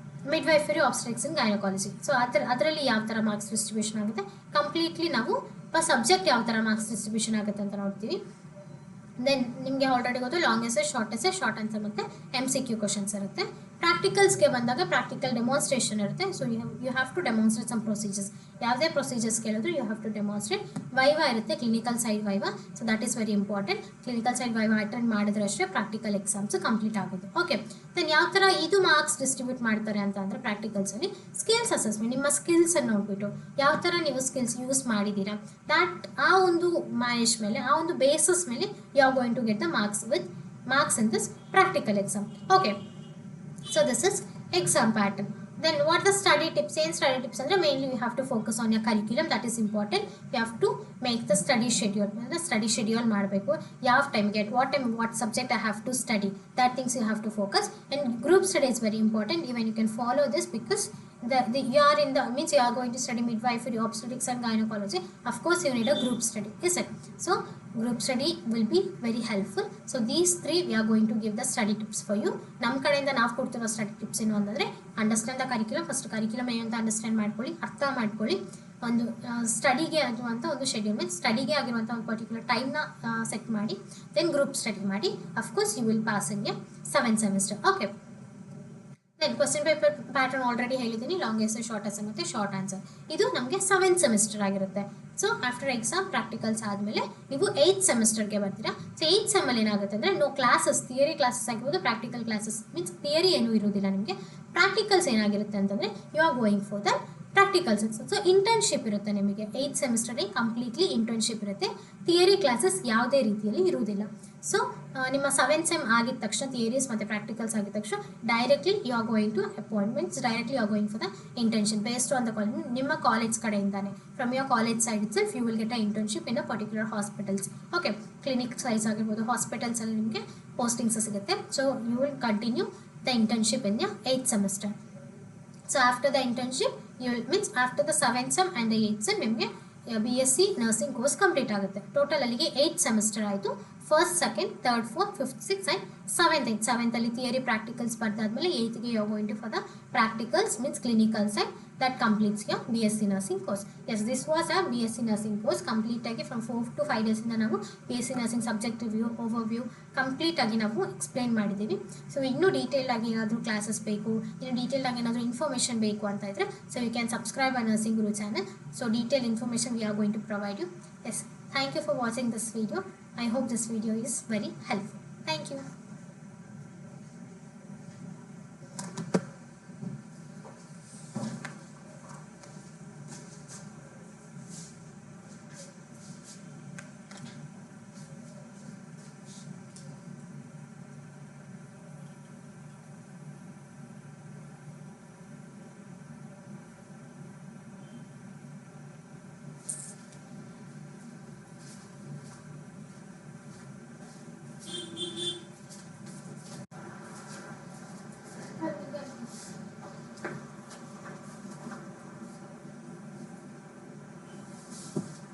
midwifery obstetrics and gynaecology. So ಅದರಲ್ಲಿ ಯಾವ ಥರ ಮಾರ್ಕ್ಸ್ ಡಿಸ್ಟ್ರಿಬ್ಯೂಷನ್ ಆಗುತ್ತೆ, ಕಂಪ್ಲೀಟ್ಲಿ ನಾವು ಸಬ್ಜೆಕ್ಟ್ ಯಾವ ಥರ ಮಾರ್ಕ್ಸ್ ಡಿಸ್ಟ್ರಿಬ್ಯೂಷನ್ ಆಗುತ್ತೆ ಅಂತ ನೋಡ್ತೀವಿ. ದೆನ್ ನಿಮಗೆ ಆಲ್ರೆಡಿ ಗೊತ್ತು ಲಾಂಗ್ ಎಸೆ, ಶಾರ್ಟ್ ಆನ್ಸರ್ ಮತ್ತು MCQ ಕ್ವಶನ್ಸ್ ಇರುತ್ತೆ. ಪ್ರಾಕ್ಟಿಕಲ್ಸ್ಗೆ ಬಂದಾಗ ಪ್ರಾಕ್ಟಿಕಲ್ ಡೆಮಾನ್ಸ್ಟ್ರೇಷನ್ ಇರುತ್ತೆ. So you have to demonstrate some procedures. ಯಾವುದೇ ಪ್ರೊಸೀಜರ್ಸ್ ಕೇಳಿದ್ರು you have to demonstrate. Viva ಇರುತ್ತೆ, clinical side viva. So that is very important. Clinical side viva attend ಮಾಡಿದ್ರೆ ಅಷ್ಟೇ ಪ್ರಾಕ್ಟಿಕಲ್ ಎಕ್ಸಾಮ್ಸ್ ಕಂಪ್ಲೀಟ್ ಆಗೋದು. ಓಕೆ, ದೆನ್ ಯಾವ ಥರ ಇದು ಮಾರ್ಕ್ಸ್ ಡಿಸ್ಟ್ರಿಬ್ಯೂಟ್ ಮಾಡ್ತಾರೆ ಅಂತ ಅಂದರೆ ಪ್ರಾಕ್ಟಿಕಲ್ಸಲ್ಲಿ ಸ್ಕಿಲ್ಸ್ ಅಸೆಸ್ಮೆಂಟ್, ನಿಮ್ಮ ಸ್ಕಿಲ್ಸನ್ನು ನೋಡಿಬಿಟ್ಟು ಯಾವ ಥರ ನೀವು ಸ್ಕಿಲ್ಸ್ ಯೂಸ್ ಮಾಡಿದ್ದೀರಾ, ಆ ಒಂದು ಮ್ಯಾನೇಜ್ ಮೇಲೆ, ಆ ಒಂದು ಬೇಸಿಸ್ ಮೇಲೆ you are going to get the marks in this practical exam. Okay, so this is exam pattern. Then what are the study tips? Same study tips andre mainly you have to focus on your curriculum. That is important. You have to make the study schedule. The study schedule ಮಾಡಬೇಕು. ಯಾವ ಟೈಮ್ಗೆ what time what subject I have to study, that things you have to focus. And group study is very important. Even you can follow this because you are in the means you are going to study midwifery, obstetrics and gynecology. Of course you need a group study, is it? So group study will be very helpful. So these three we are going to give the study tips for you. ನಮ್ಮ ಕಡೆಯಿಂದ ನಾವು ಕೊಡ್ತಿರೋ study tips ಏನು ಅಂತಂದರೆ understand the curriculum. First curriculum ಏನಂತ understand ಮಾಡ್ಕೊಳ್ಳಿ, ಅರ್ಥ ಮಾಡ್ಕೊಳ್ಳಿ. ಒಂದು ಸ್ಟಡಿಗೆ ಆಗಿರುವಂಥ ಒಂದು ಶೆಡ್ಯೂಲ್ ಮೀನ್ಸ್ ಸ್ಟಡಿಗೆ ಆಗಿರುವಂಥ ಒಂದು ಪರ್ಟಿಕ್ಯುಲರ್ ಟೈಮ್ನ ಸೆಟ್ ಮಾಡಿ ದೆನ್ ಗ್ರೂಪ್ ಸ್ಟಡಿ ಮಾಡಿ. Of course you will pass in a 7th semester. Okay, then question paper pattern already ಹೇಳಿದ್ದೀನಿ, ಲಾಂಗ್ ಎಸೆ, ಶಾರ್ಟ್ ಎಸೆ ಮತ್ತು ಶಾರ್ಟ್ ಆನ್ಸರ್. ಇದು ನಮಗೆ 7th ಸೆಮಿಸ್ಟರ್ ಆಗಿರುತ್ತೆ. ಸೊ ಆಫ್ಟರ್ ಎಕ್ಸಾಮ್ ಪ್ರಾಕ್ಟಿಕಲ್ಸ್ ಆದಮೇಲೆ ನೀವು 8th ಸೆಮಿಸ್ಟರ್ಗೆ ಬರ್ತೀರಾ. ಸೊ 8th ಸೆಮ್ಮಲ್ಲಿ ಏನಾಗುತ್ತೆ ಅಂದರೆ ನೋ ಕ್ಲಾಸಸ್, ಥಿಯರಿ ಕ್ಲಾಸಸ್ ಆಗಿರ್ಬೋದು, ಪ್ರಾಕ್ಟಿಕಲ್ ಕ್ಲಾಸಸ್ ಮೀನ್ಸ್ ಥಿಯರಿ ಏನೂ ಇರೋದಿಲ್ಲ ನಿಮಗೆ. ಪ್ರಾಕ್ಟಿಕಲ್ಸ್ ಏನಾಗಿರುತ್ತೆ ಅಂತಂದರೆ you are going for the practicals. So internship ಇರುತ್ತೆ ನಿಮಗೆ 8th ಸೆಮಿಸ್ಟರ್ಗೆ, ಕಂಪ್ಲೀಟ್ಲಿ ಇಂಟರ್ನ್ಶಿಪ್ ಇರುತ್ತೆ. ಥಿಯರಿ ಕ್ಲಾಸಸ್ ಯಾವುದೇ ರೀತಿಯಲ್ಲಿ ಇರುವುದಿಲ್ಲ. ಸೊ ನಿಮ್ಮ 7th ಸೆಮ್ ಆಗಿದ ತಕ್ಷಣ, ಥಿಯರೀಸ್ ಮತ್ತು ಪ್ರಾಕ್ಟಿಕಲ್ಸ್ ಆಗಿದ ತಕ್ಷಣ directly you are going to appointments, directly you are going for the internship based on the college. ನಿಮ್ಮ ಕಾಲೇಜ್ ಕಡೆಯಿಂದಾನೆ, from your college side itself you will get a internship in a particular hospitals. Okay, clinic size ಆಗಿರ್ಬೋದು, ಹಾಸ್ಪಿಟಲ್ಸಲ್ಲಿ ನಿಮಗೆ postings ಸಿಗುತ್ತೆ. So you will continue the internship in the 8th semester. So after the internship, you will means after the 7th sem and the 8th sem ನಿಮಗೆ BSc nursing course complete ಆಗುತ್ತೆ. Total ಅಲ್ಲಿಗೆ 8 semester ಆಯಿತು. First, second, third, fourth, fifth, six and 7th. 7th ಅಲ್ಲಿ theory practicals ಬರ್ದಾದ್ಮೇಲೆ 8th you are going to for the practicals means clinicals and that completes your BSc nursing course. Yes, this was a BSc nursing course complete ಆಗಿ from 4 to 5 days ಇಂದ ನಾವು BSc nursing subject review, overview complete ಆಗಿ ನಾವು explain ಮಾಡಿದ್ದೀವಿ. So ಇನ್ನೂ detail ಆಗಿ ಏನಾದರೂ classes ಬೇಕು, ಇನ್ನು ಡೀಟೇಲ್ ಆಗಿ ಏನಾದರೂ ಇನ್ಫಾರ್ಮೇಷನ್ ಬೇಕು ಅಂತ ಇದ್ದರೆ ಸೊ ಯು ಕ್ಯಾನ್ ಸಬ್ಸ್ಕ್ರೈಬ್ ಆ nursing Guru channel. So detail information we are going to provide you. Yes, thank you for watching this video. I hope this video is very helpful. Thank you.